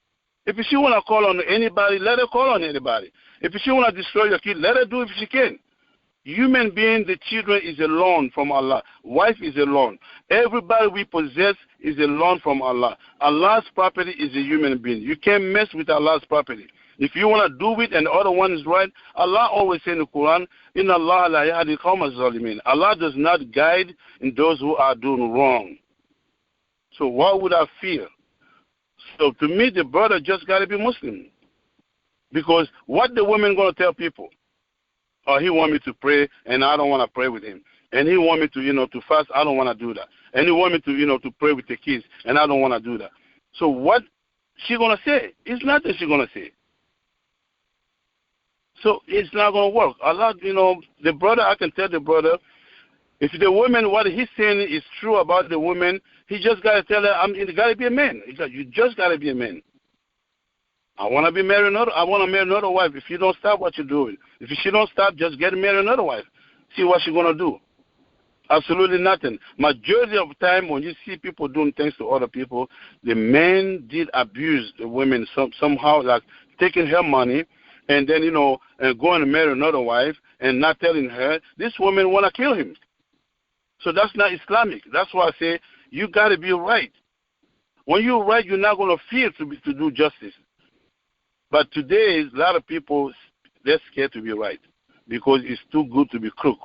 If she want to call on anybody, let her call on anybody. If she want to destroy your kid, let her do it if she can. Human being, the children is a loan from Allah. Wife is a loan. Everybody we possess is a loan from Allah. Allah's property is a human being. You can't mess with Allah's property. If you want to do it and the other one is right, Allah always says in the Quran, Inna Allah la yahdi qawma zalimin. Allah does not guide in those who are doing wrong. So why would I fear? So to me, the brother just got to be Muslim. Because what the woman going to tell people? Oh, he want me to pray, and I don't want to pray with him. And he want me to, to fast, I don't want to do that. And he want me to, to pray with the kids, and I don't want to do that. So what she going to say? It's nothing she going to say. So it's not going to work. Allah, the brother, I can tell the brother, if the woman, what he's saying is true about the woman, he just got to tell her, you got to be a man. You just got to be a man. I want to marry another wife. If you don't stop what you're doing. If she don't stop, just get married another wife. See what she's going to do. Absolutely nothing. Majority of the time when you see people doing things to other people, the men did abuse the women somehow, like taking her money, and then, going to marry another wife and not telling her, this woman want to kill him. So that's not Islamic. That's why I say you got to be right. When you're right, you're not going to fear to do justice. But today, a lot of people, they're scared to be right because it's too good to be crook.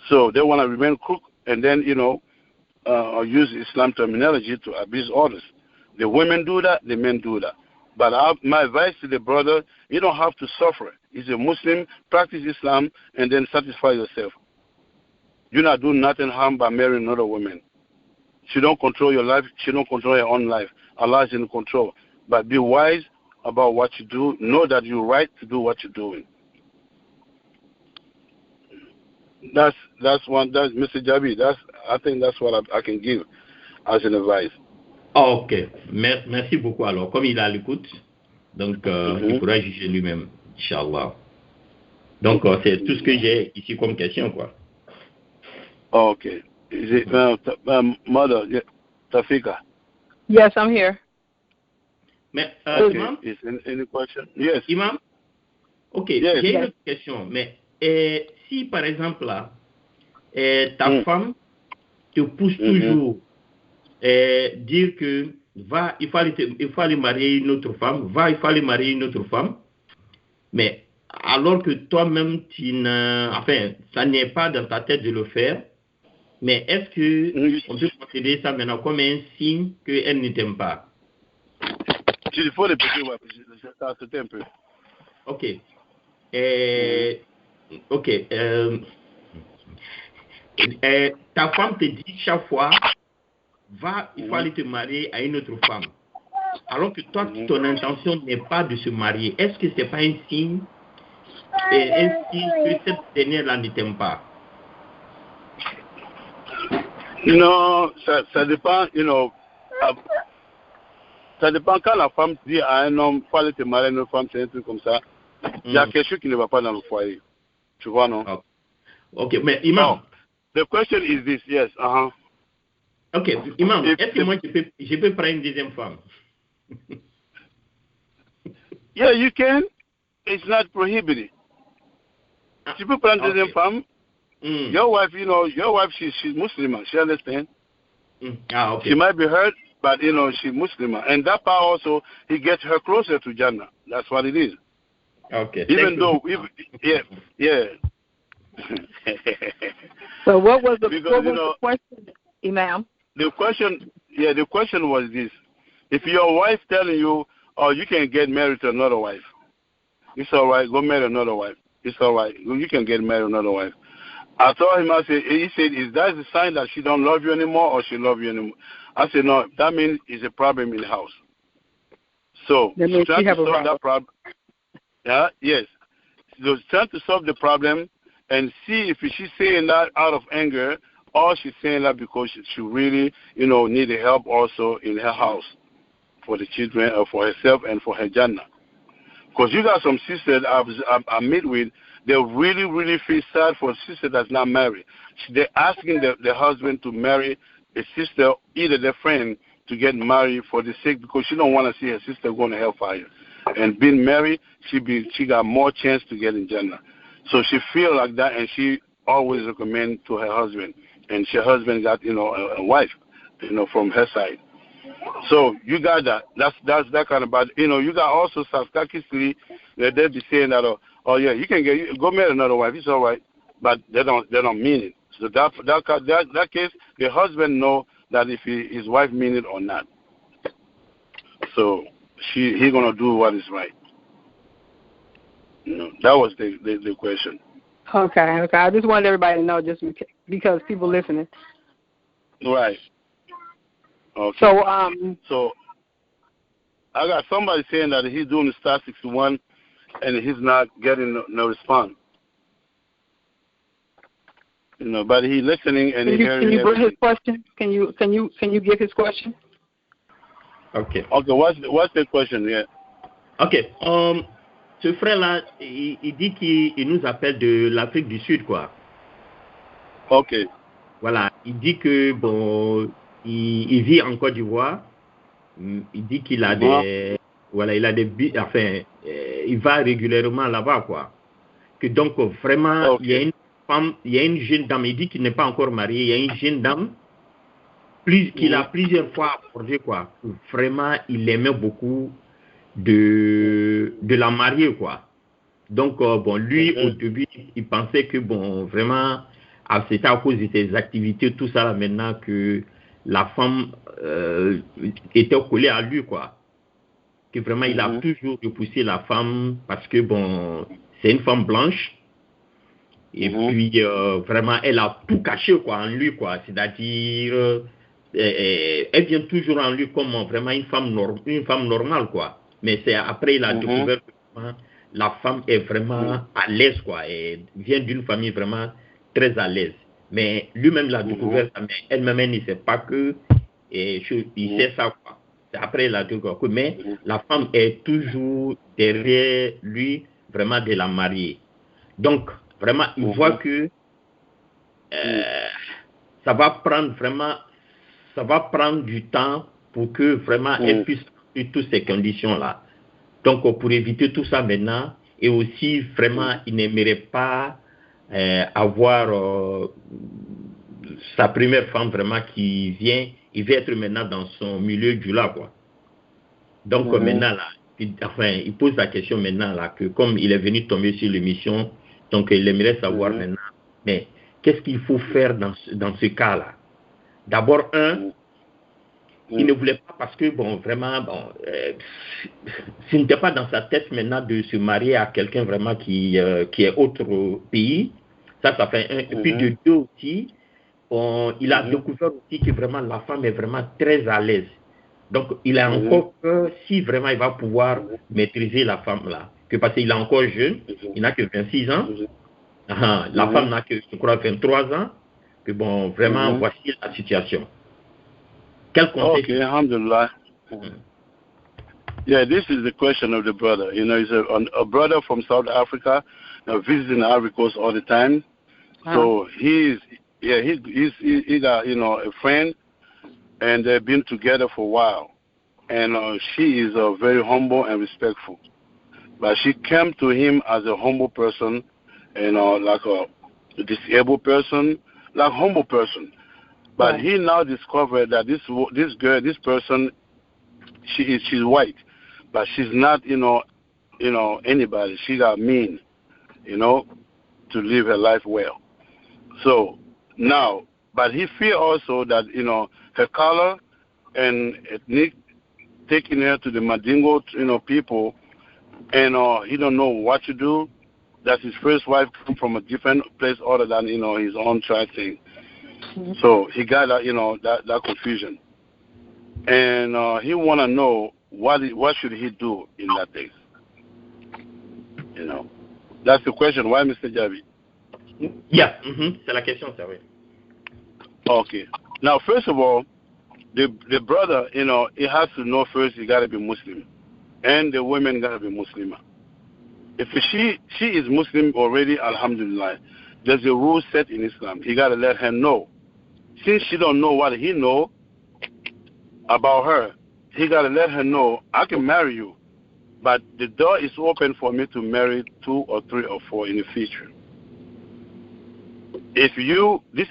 So they want to remain crook and then, use Islam terminology to abuse others. The women do that, the men do that. But my advice to the brother, you don't have to suffer. He's a Muslim, practice Islam, and then satisfy yourself. You're not doing nothing harm by marrying another woman. She don't control your life. She don't control your own life. Allah is in control. But be wise about what you do. Know that you're right to do what you're doing. That's Mr. Jabi. I think that's what I can give as an advice. Ok, merci beaucoup. Alors, comme il est à l'écoute, donc il pourra juger lui-même, Inch'Allah. Donc, c'est tout ce que j'ai ici comme question, quoi. Ok. Is it, Mother, Tafika? Yes, I'm here. Mais, okay. Imam? Is any question? Yes. Imam? Ok, yes. J'ai une autre question. Mais si, par exemple, là, ta femme te pousse toujours dire que il faut aller marier une autre femme, il faut aller marier une autre femme, mais alors que toi-même, ça n'est pas dans ta tête de le faire, mais est-ce que on peut considérer ça maintenant comme un signe qu'elle ne t'aime pas? Il faut répéter, ça c'était un peu. Ok. Ta femme te dit chaque fois, il faut aller te marier à une autre femme. Alors que toi, ton intention n'est pas de se marier. Est-ce que ce n'est pas un signe et ainsi que cette dernière-là ne t'aime pas? Non, ça dépend, ça dépend quand la femme dit à un homme, faut aller te marier à une femme, c'est un truc comme ça. Il y a quelque chose qui ne va pas dans le foyer. Tu vois, non? Ok, mais Imam. The question is this, yes, Ok, Imam, est-ce que moi je peux prendre une deuxième femme? Yeah, you can. It's not prohibited. Tu peux prendre une deuxième femme. Your wife, she's Muslim. She understands. Okay. She might be hurt, but she's Muslim, and that part also he gets her closer to Jannah. That's what it is. Okay. Even though, yeah. So what was the question, Imam? The question was this: if your wife telling you, "Oh, you can get married to another wife," it's all right. Go marry another wife. It's all right. You can get married to another wife. I told him, he said, is that a sign that she don't love you anymore or she love you anymore? I said, no, that means it's a problem in the house. So, trying to solve that problem. Yeah, yes. So, trying to solve the problem and see if she's saying that out of anger or she's saying that because she really, needed help also in her house for the children, for herself and for her Jannah. Because you got some sisters I meet with, they really, really feel sad for a sister that's not married. They're asking the husband to marry a sister, either their friend, to get married for the sake, because she don't want to see her sister going to hellfire. And being married, she got more chance to get in Jannah. So she feel like that, and she always recommend to her husband. And her husband got, a wife, from her side. So you got that. That's that kind of bad. You got also Saskakisli that they be saying that, oh yeah, you can go marry another wife. It's all right, but they don't mean it. So that case, the husband know that if his wife mean it or not. So he gonna do what is right. That was the question. Okay. I just wanted everybody to know, just because people listening. Right. Okay. So I got somebody saying that he's doing the star 61 and he's not getting no response. But he's listening and he's hearing. Can you bring his question? Can you give his question? Okay. Okay. What's the question? Yeah. Okay. Ce frère-là, il dit qu'il nous appelle de l'Afrique du Sud, quoi. Ok. Voilà. Il dit que il vit en Côte d'Ivoire. Il dit qu'il a il va régulièrement là-bas, quoi. Que donc vraiment, il y a une femme, il y a une jeune dame. Il dit qu'il n'est pas encore marié. Il y a une jeune dame qu'il a plusieurs fois abordé, quoi. Vraiment, il aimait beaucoup de la marier, quoi. Donc lui au début, il pensait que vraiment c'était à cause de ses activités, tout ça là, maintenant que la femme était collée à lui, quoi. Que vraiment il a toujours repoussé la femme parce que c'est une femme blanche et puis vraiment elle a tout caché, quoi, en lui, quoi. C'est-à-dire elle vient toujours en lui comme vraiment une femme normale, quoi. Mais c'est après il a découvert que la femme est vraiment à l'aise, quoi. Elle vient d'une famille vraiment très à l'aise. Mais lui-même l'a découvert ça, mais elle-même elle ne sait pas que il sait ça, quoi. C'est après il a découvert que mais la femme est toujours derrière lui, vraiment de la marier. Donc vraiment il voit que ça va prendre du temps pour que vraiment elle puisse remplir toutes ces conditions-là. Donc, pour éviter tout ça maintenant, et aussi vraiment, il n'aimerait pas avoir sa première femme vraiment qui vient, il veut être maintenant dans son milieu du là, quoi. Donc, maintenant, là, il pose la question maintenant, là, que comme il est venu tomber sur l'émission, donc il aimerait savoir maintenant, mais qu'est-ce qu'il faut faire dans ce cas-là? D'abord, il ne voulait pas parce que, vraiment, ce n'était pas dans sa tête maintenant de se marier à quelqu'un vraiment qui est autre pays. Ça fait un. Et puis de deux aussi, il a découvert aussi que vraiment la femme est vraiment très à l'aise. Donc, il a encore peur si vraiment il va pouvoir maîtriser la femme là. que parce qu'il est encore jeune, il n'a que 26 ans. La femme n'a que, je crois, 23 ans. Que bon, vraiment, voici la situation. Quel conseil? Okay, alhamdulillah. Yeah, this is the question of the brother. You know, he's a brother from South Africa, visiting the Ivory Coast all the time. So he got, you know, a friend, and they've been together for a while. And she is very humble and respectful. But she came to him as a humble person, you know, like a disabled person, like humble person. But he now discovered that this girl, this person, she's white, but she's not, you know, anybody. She got mean, you know, to live her life well. So now, but he fear also that, you know, her color and ethnic, taking her to the Mandingo, you know, people, and he don't know what to do. That his first wife come from a different place other than, you know, his own tribe thing. So he got that, you know, that confusion, and he want to know what should he do in that case. You know, that's the question. Why, Mr. Javi? Yeah, c'est la question, ça oui. Okay. Now, first of all, the brother, you know, he has to know first he got to be Muslim, and the women got to be Muslim. If she is Muslim already, alhamdulillah, there's a rule set in Islam. He got to let her know. Since she don't know what he know about her, he got to let her know, I can marry you, but the door is open for me to marry 2 or 3 or 4 in the future. This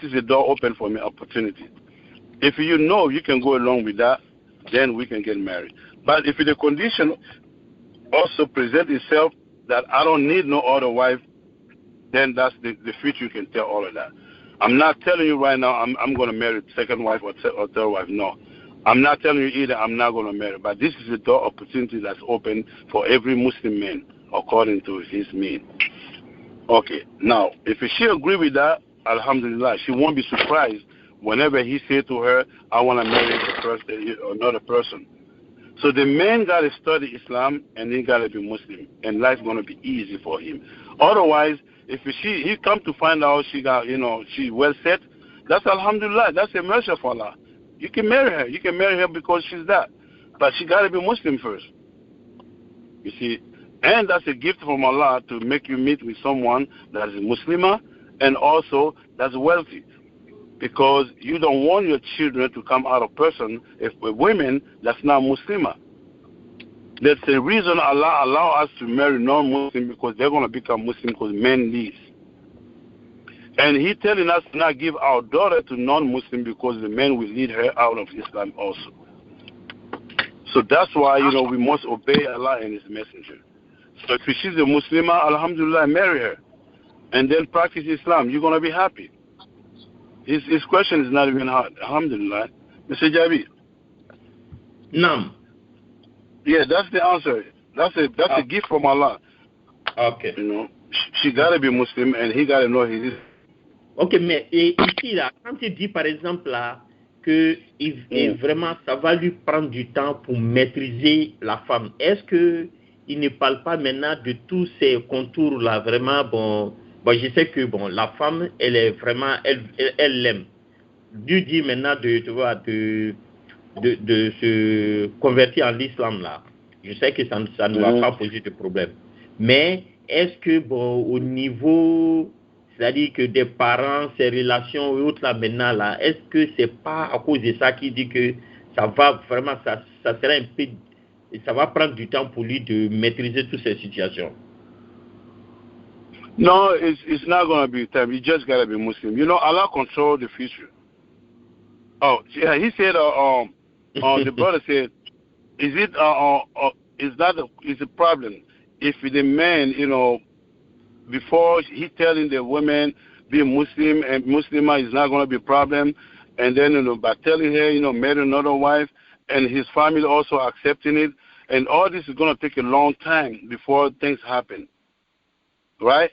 is a door open for me, opportunity. If you know you can go along with that, then we can get married. But if the condition also present itself that I don't need no other wife, then that's the future. You can tell all of that. I'm not telling you right now I'm going to marry second wife or third wife. No. I'm not telling you either I'm not going to marry. But this is a door opportunity that's open for every Muslim man according to his mean. Okay. Now, if she agree with that, alhamdulillah, she won't be surprised whenever he say to her, I want to marry another person. So the man got to study Islam and he got to be Muslim, and life's going to be easy for him. Otherwise, if he come to find out she got, you know, she well set, that's alhamdulillah, that's a mercy of Allah. You can marry her. You can marry her because she's that. But she got to be Muslim first. You see, and that's a gift from Allah to make you meet with someone that is a Muslimah and also that's wealthy. Because you don't want your children to come out of person if with women that's not Muslimah. That's the reason Allah allow us to marry non-Muslim, because they're going to become Muslim because men leave. And He telling us to not give our daughter to non-Muslim because the men will lead her out of Islam also. So that's why, you know, we must obey Allah and His Messenger. So if she's a Muslimah, alhamdulillah, marry her. And then practice Islam. You're going to be happy. His question is not even hard. Alhamdulillah. Mr. Jabi. No. Yeah, that's the answer. That's a gift from Allah. Okay. You know, she got to be Muslim and he got to know he is. Ok, mais ici, là, quand il dit par exemple là, que vraiment ça va lui prendre du temps pour maîtriser la femme, est-ce qu'il ne parle pas maintenant de tous ces contours là, vraiment, bon, je sais que bon, la femme, elle est vraiment, elle l'aime. Lui dit maintenant de se convertir en l'islam là. Je sais que ça ne va pas poser de problème. Mais est-ce que bon, au niveau, c'est-à-dire que des parents, ces relations et autres là maintenant là, est-ce que c'est pas à cause de ça qu'il dit que ça va vraiment, ça sera un peu, ça va prendre du temps pour lui de maîtriser toutes ces situations? No, it's not going to be time. You just got to be Muslim. You know, Allah control the future. Oh, yeah, he said, the brother said, is a problem if the man, you know, before he telling the women be Muslim and Muslimah is not going to be a problem, and then, you know, by telling her, you know, marry another wife and his family also accepting it, and all this is going to take a long time before things happen, right?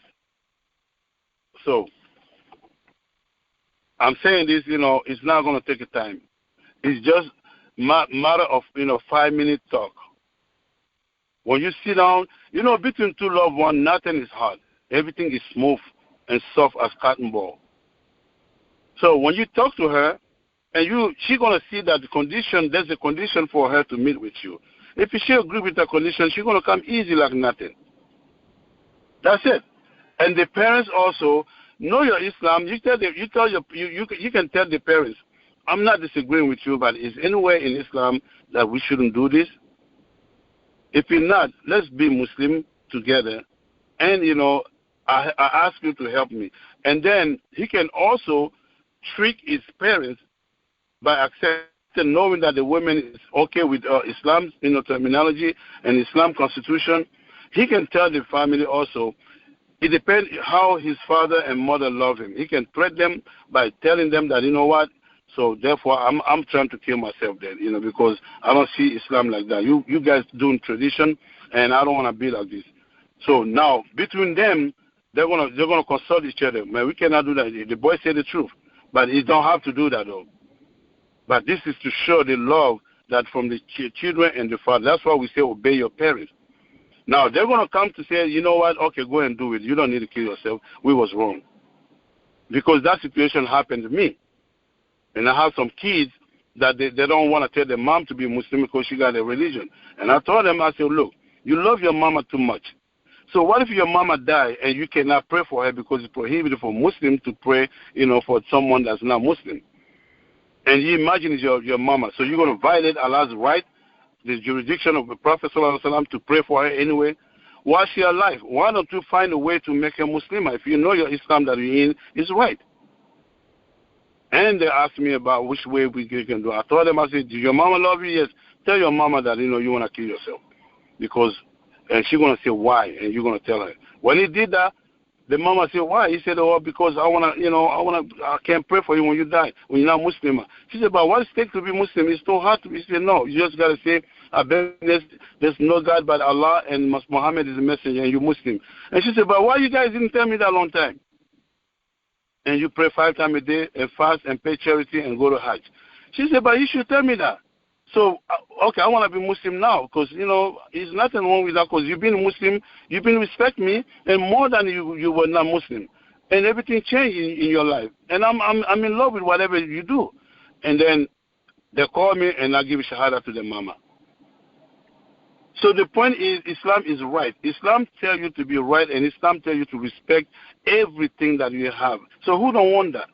So I'm saying this, you know, it's not going to take a time. It's just matter of, you know, 5-minute talk. When you sit down, you know, between two loved ones, nothing is hard. Everything is smooth and soft as cotton ball. So when you talk to her, and she's going to see that there's a condition for her to meet with you. If she agrees with the condition, she's going to come easy like nothing. That's it. And the parents also know your Islam. You can tell the parents, I'm not disagreeing with you, but is anywhere in Islam that we shouldn't do this? If you're not, let's be Muslim together. And, you know, I ask you to help me. And then he can also trick his parents by accepting, knowing that the woman is okay with Islam's, you know, terminology and Islam constitution. He can tell the family also. It depends how his father and mother love him. He can threaten them by telling them that, you know what, so therefore I'm trying to kill myself then, you know, because I don't see Islam like that. You guys doing tradition, and I don't want to be like this. So now between them, they're gonna consult each other. Man, we cannot do that. The boy said the truth, but he don't have to do that though. But this is to show the love that from the children and the father. That's why we say obey your parents. Now, they're going to come to say, you know what, okay, go and do it. You don't need to kill yourself. We was wrong. Because that situation happened to me. And I have some kids that they don't want to tell their mom to be Muslim because she got a religion. And I told them, I said, look, you love your mama too much. So what if your mama die and you cannot pray for her because it's prohibited for Muslims to pray, you know, for someone that's not Muslim? And you imagine it's your mama. So you're going to violate Allah's right, the jurisdiction of the Prophet ﷺ, to pray for her anyway? While she alive, why don't you find a way to make her Muslim if you know your Islam that you're in is right? And they asked me about which way we can do. I told them, I said, do your mama love you? Yes. Tell your mama that, you know, you want to kill yourself. And she's going to say why, and you're going to tell her. When he did that, the mama said, why? He said, oh, because I can't pray for you when you die, when you're not Muslim. She said, but what it takes to be Muslim? It's so hard to be. He said, no, you just got to say, I bet there's no God but Allah, and Muhammad is a messenger, and you're Muslim. And she said, but why you guys didn't tell me that long time? And you pray 5 times a day, and fast, and pay charity, and go to Hajj. She said, but you should tell me that. So, okay, I want to be Muslim now because, you know, there's nothing wrong with that because you've been Muslim, you've been respect me, and more than you were not Muslim. And everything changed in your life. And I'm in love with whatever you do. And then they call me and I give a shahada to the mama. So the point is Islam is right. Islam tells you to be right, and Islam tells you to respect everything that you have. So who don't want that?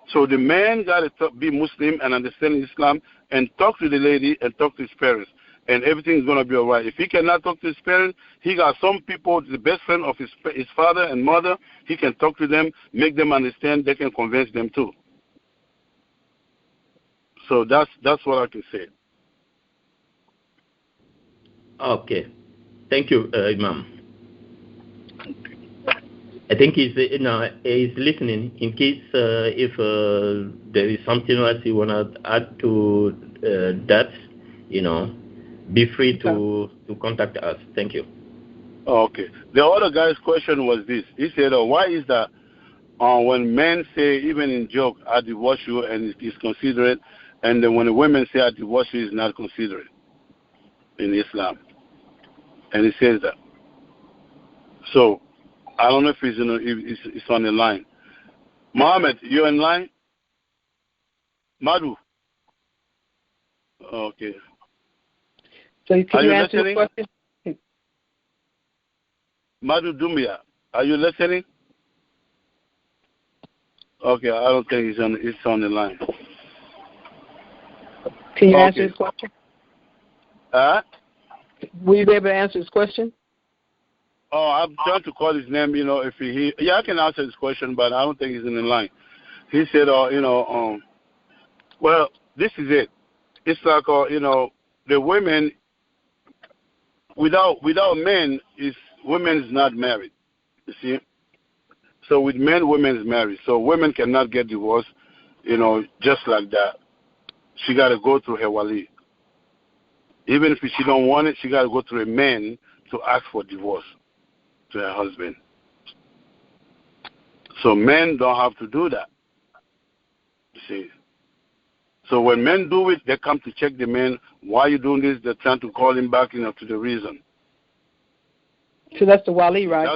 So the man got to be Muslim and understand Islam and talk to the lady and talk to his parents, and everything is going to be all right. If he cannot talk to his parents, he got some people, the best friend of his father and mother, he can talk to them, make them understand, they can convince them too. So that's what I can say. Okay. Thank you, Imam. I think he's listening. In case if there is something else you want to add to that, you know, be free to contact us. Thank you. Okay. The other guy's question was this. He said, why is that when men say, even in joke, I divorce you, and it is considerate, and then when the women say I divorce you, it's not considerate in Islam? And he says that. So, I don't know if it's on the line. Mohammed, you're in line? Madhu? Okay. So can you answer the question? Madhu Dunya, are you listening? Okay, I don't think it's on the line. Can you answer his question? Will you be able to answer his question? Oh, I'm trying to call his name, you know, if I can answer his question, but I don't think he's in the line. He said, well, this is it. It's like, the women, without men, women is not married, you see? So with men, women is married. So women cannot get divorced, just like that. She got to go through her wali. Even if she don't want it, she got to go through a man to ask for divorce to her husband. So men don't have to do that, you see. So when men do it, they come to check the man. Why are you doing this? They're trying to call him back, to the reason. So that's the wali, right?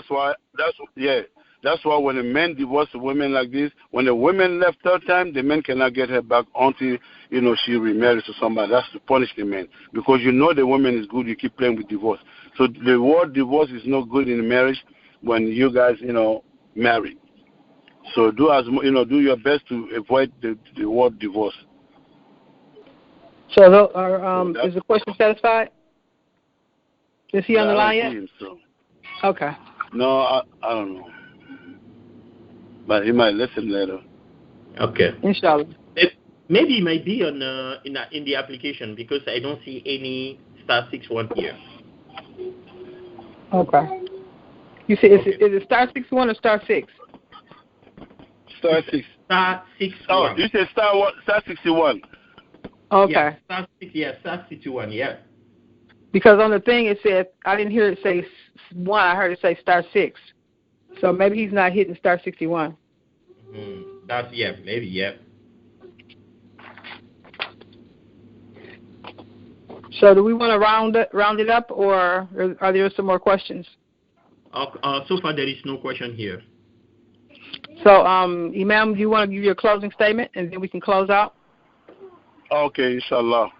That's why when the men divorce the women like this, when the women left third time, the men cannot get her back until, she remarries to somebody. That's to punish the men. Because the woman is good, you keep playing with divorce. So the word divorce is not good in marriage when you guys, marry. So do your best to avoid the word divorce. So is the question satisfied? Is he on the line yet? So. Okay. No, I don't know. But he might listen later. Okay. Inshallah. Maybe he might be on in the application because I don't see any *61 here. Okay. You say is it *61 or *6? *6. *61. Oh, you said *61. Okay. Yeah, *61. Yeah. Because on the thing it said, I didn't hear it say 1. I heard it say *6. So maybe he's not hitting *61. Maybe, yeah. So do we want to round it up, or are there some more questions? So far there is no question here. So, Imam, do you want to give your closing statement, and then we can close out? Okay, inshallah.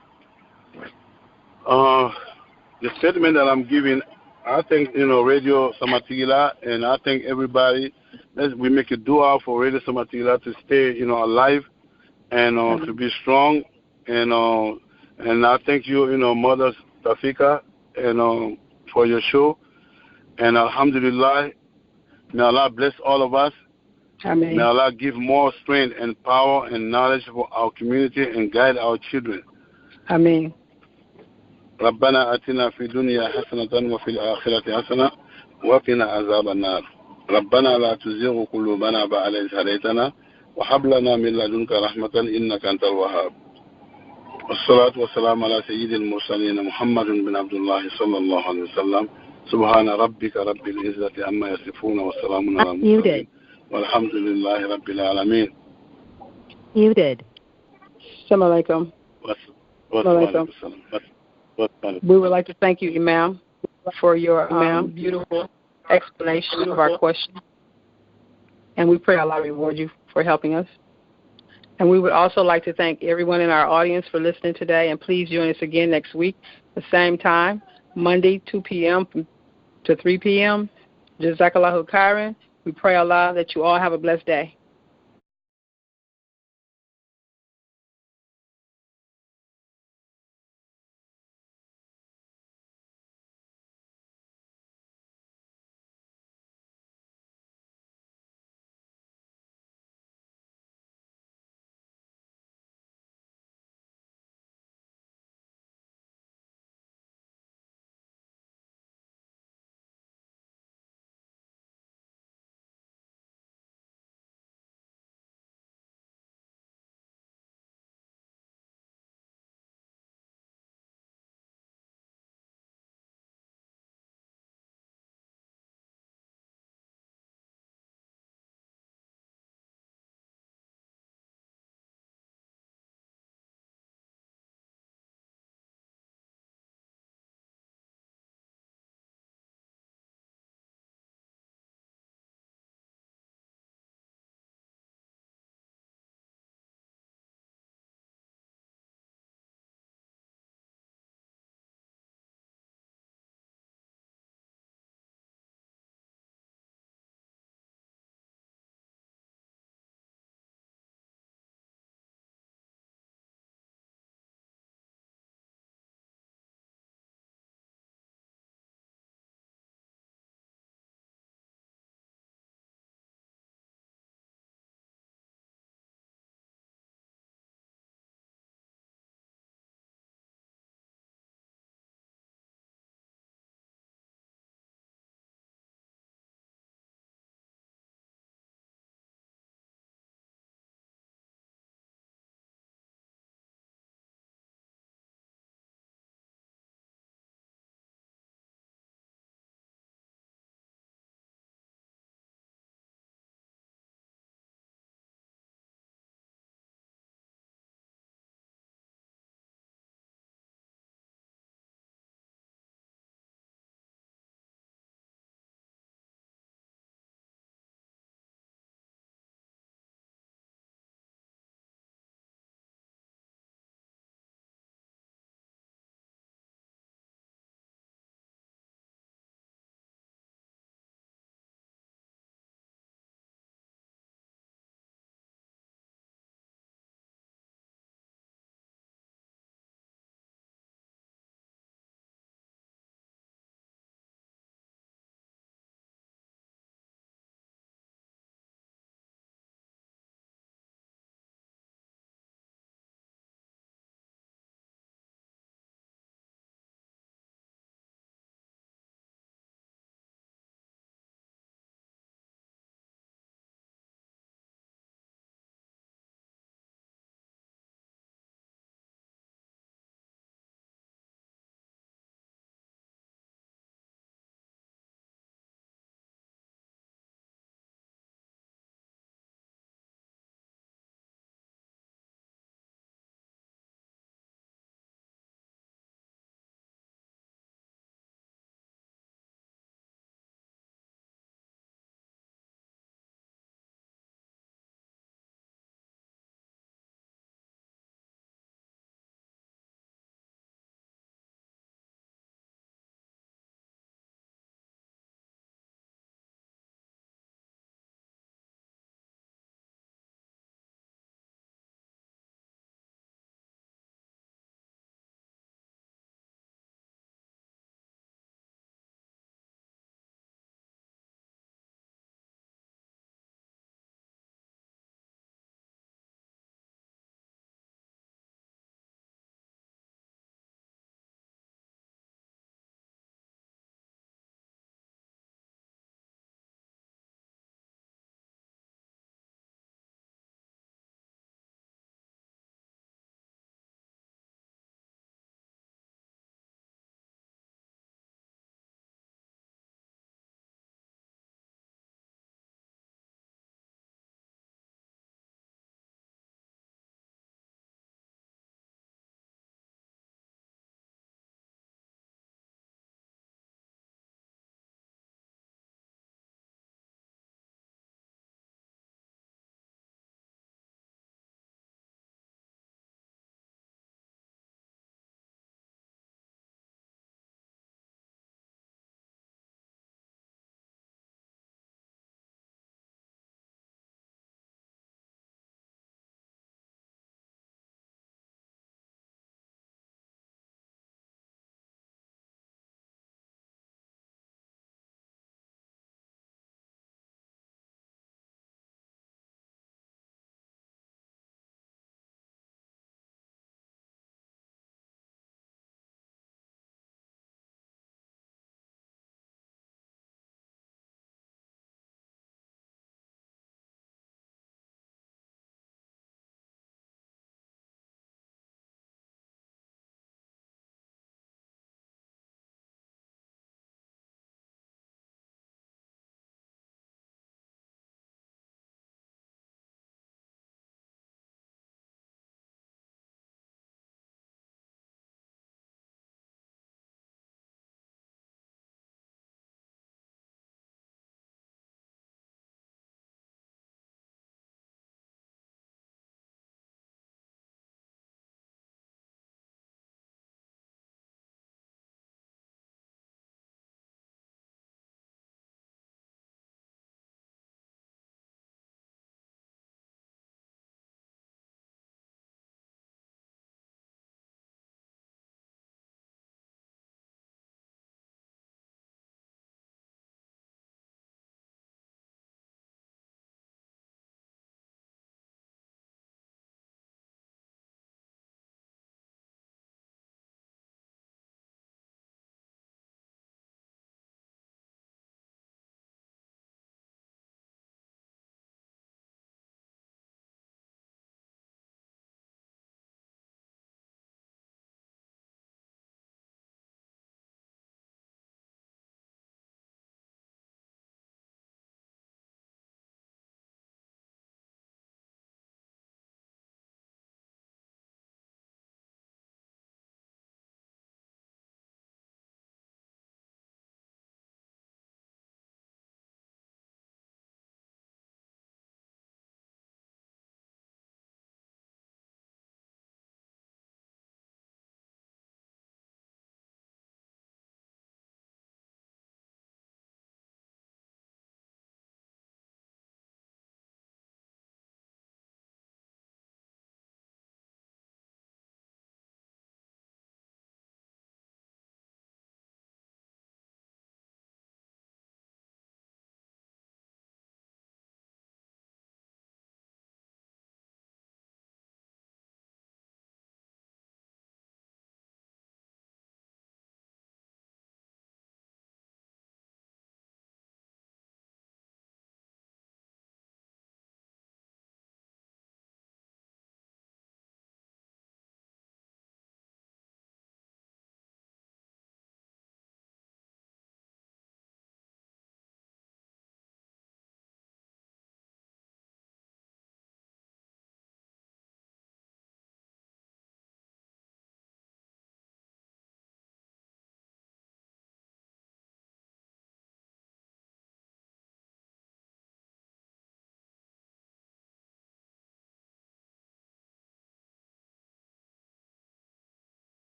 The statement that I'm giving, I think, Radio Samatiguila, and I think everybody, we make a dua for Radio Samatiguila to stay, alive and to be strong. And I thank you, Mother Tafika, and for your show. And alhamdulillah, may Allah bless all of us. Amen. May Allah give more strength and power and knowledge for our community and guide our children. Amen. ربنا آتنا في الدنيا حسنة وفي الآخرة حسنة وقنا عذاب النار. ربنا لا تزغ قلوبنا بعد إذ هديتنا وهب لنا من لدنك رحمة إنك أنت الوهاب. والصلاة والسلام على سيد المرسلين محمد بن عبد الله صلى الله عليه وسلم. سبحان ربك رب العزة عما يصفون وسلام على المرسلين والحمد لله رب العالمين. Muted. Assalamu alaikum. We would like to thank you, Imam, for your beautiful explanation of our question. And we pray Allah reward you for helping us. And we would also like to thank everyone in our audience for listening today. And please join us again next week, the same time, Monday, 2 p.m. to 3 p.m. Jazak Allahu khairan. We pray Allah that you all have a blessed day.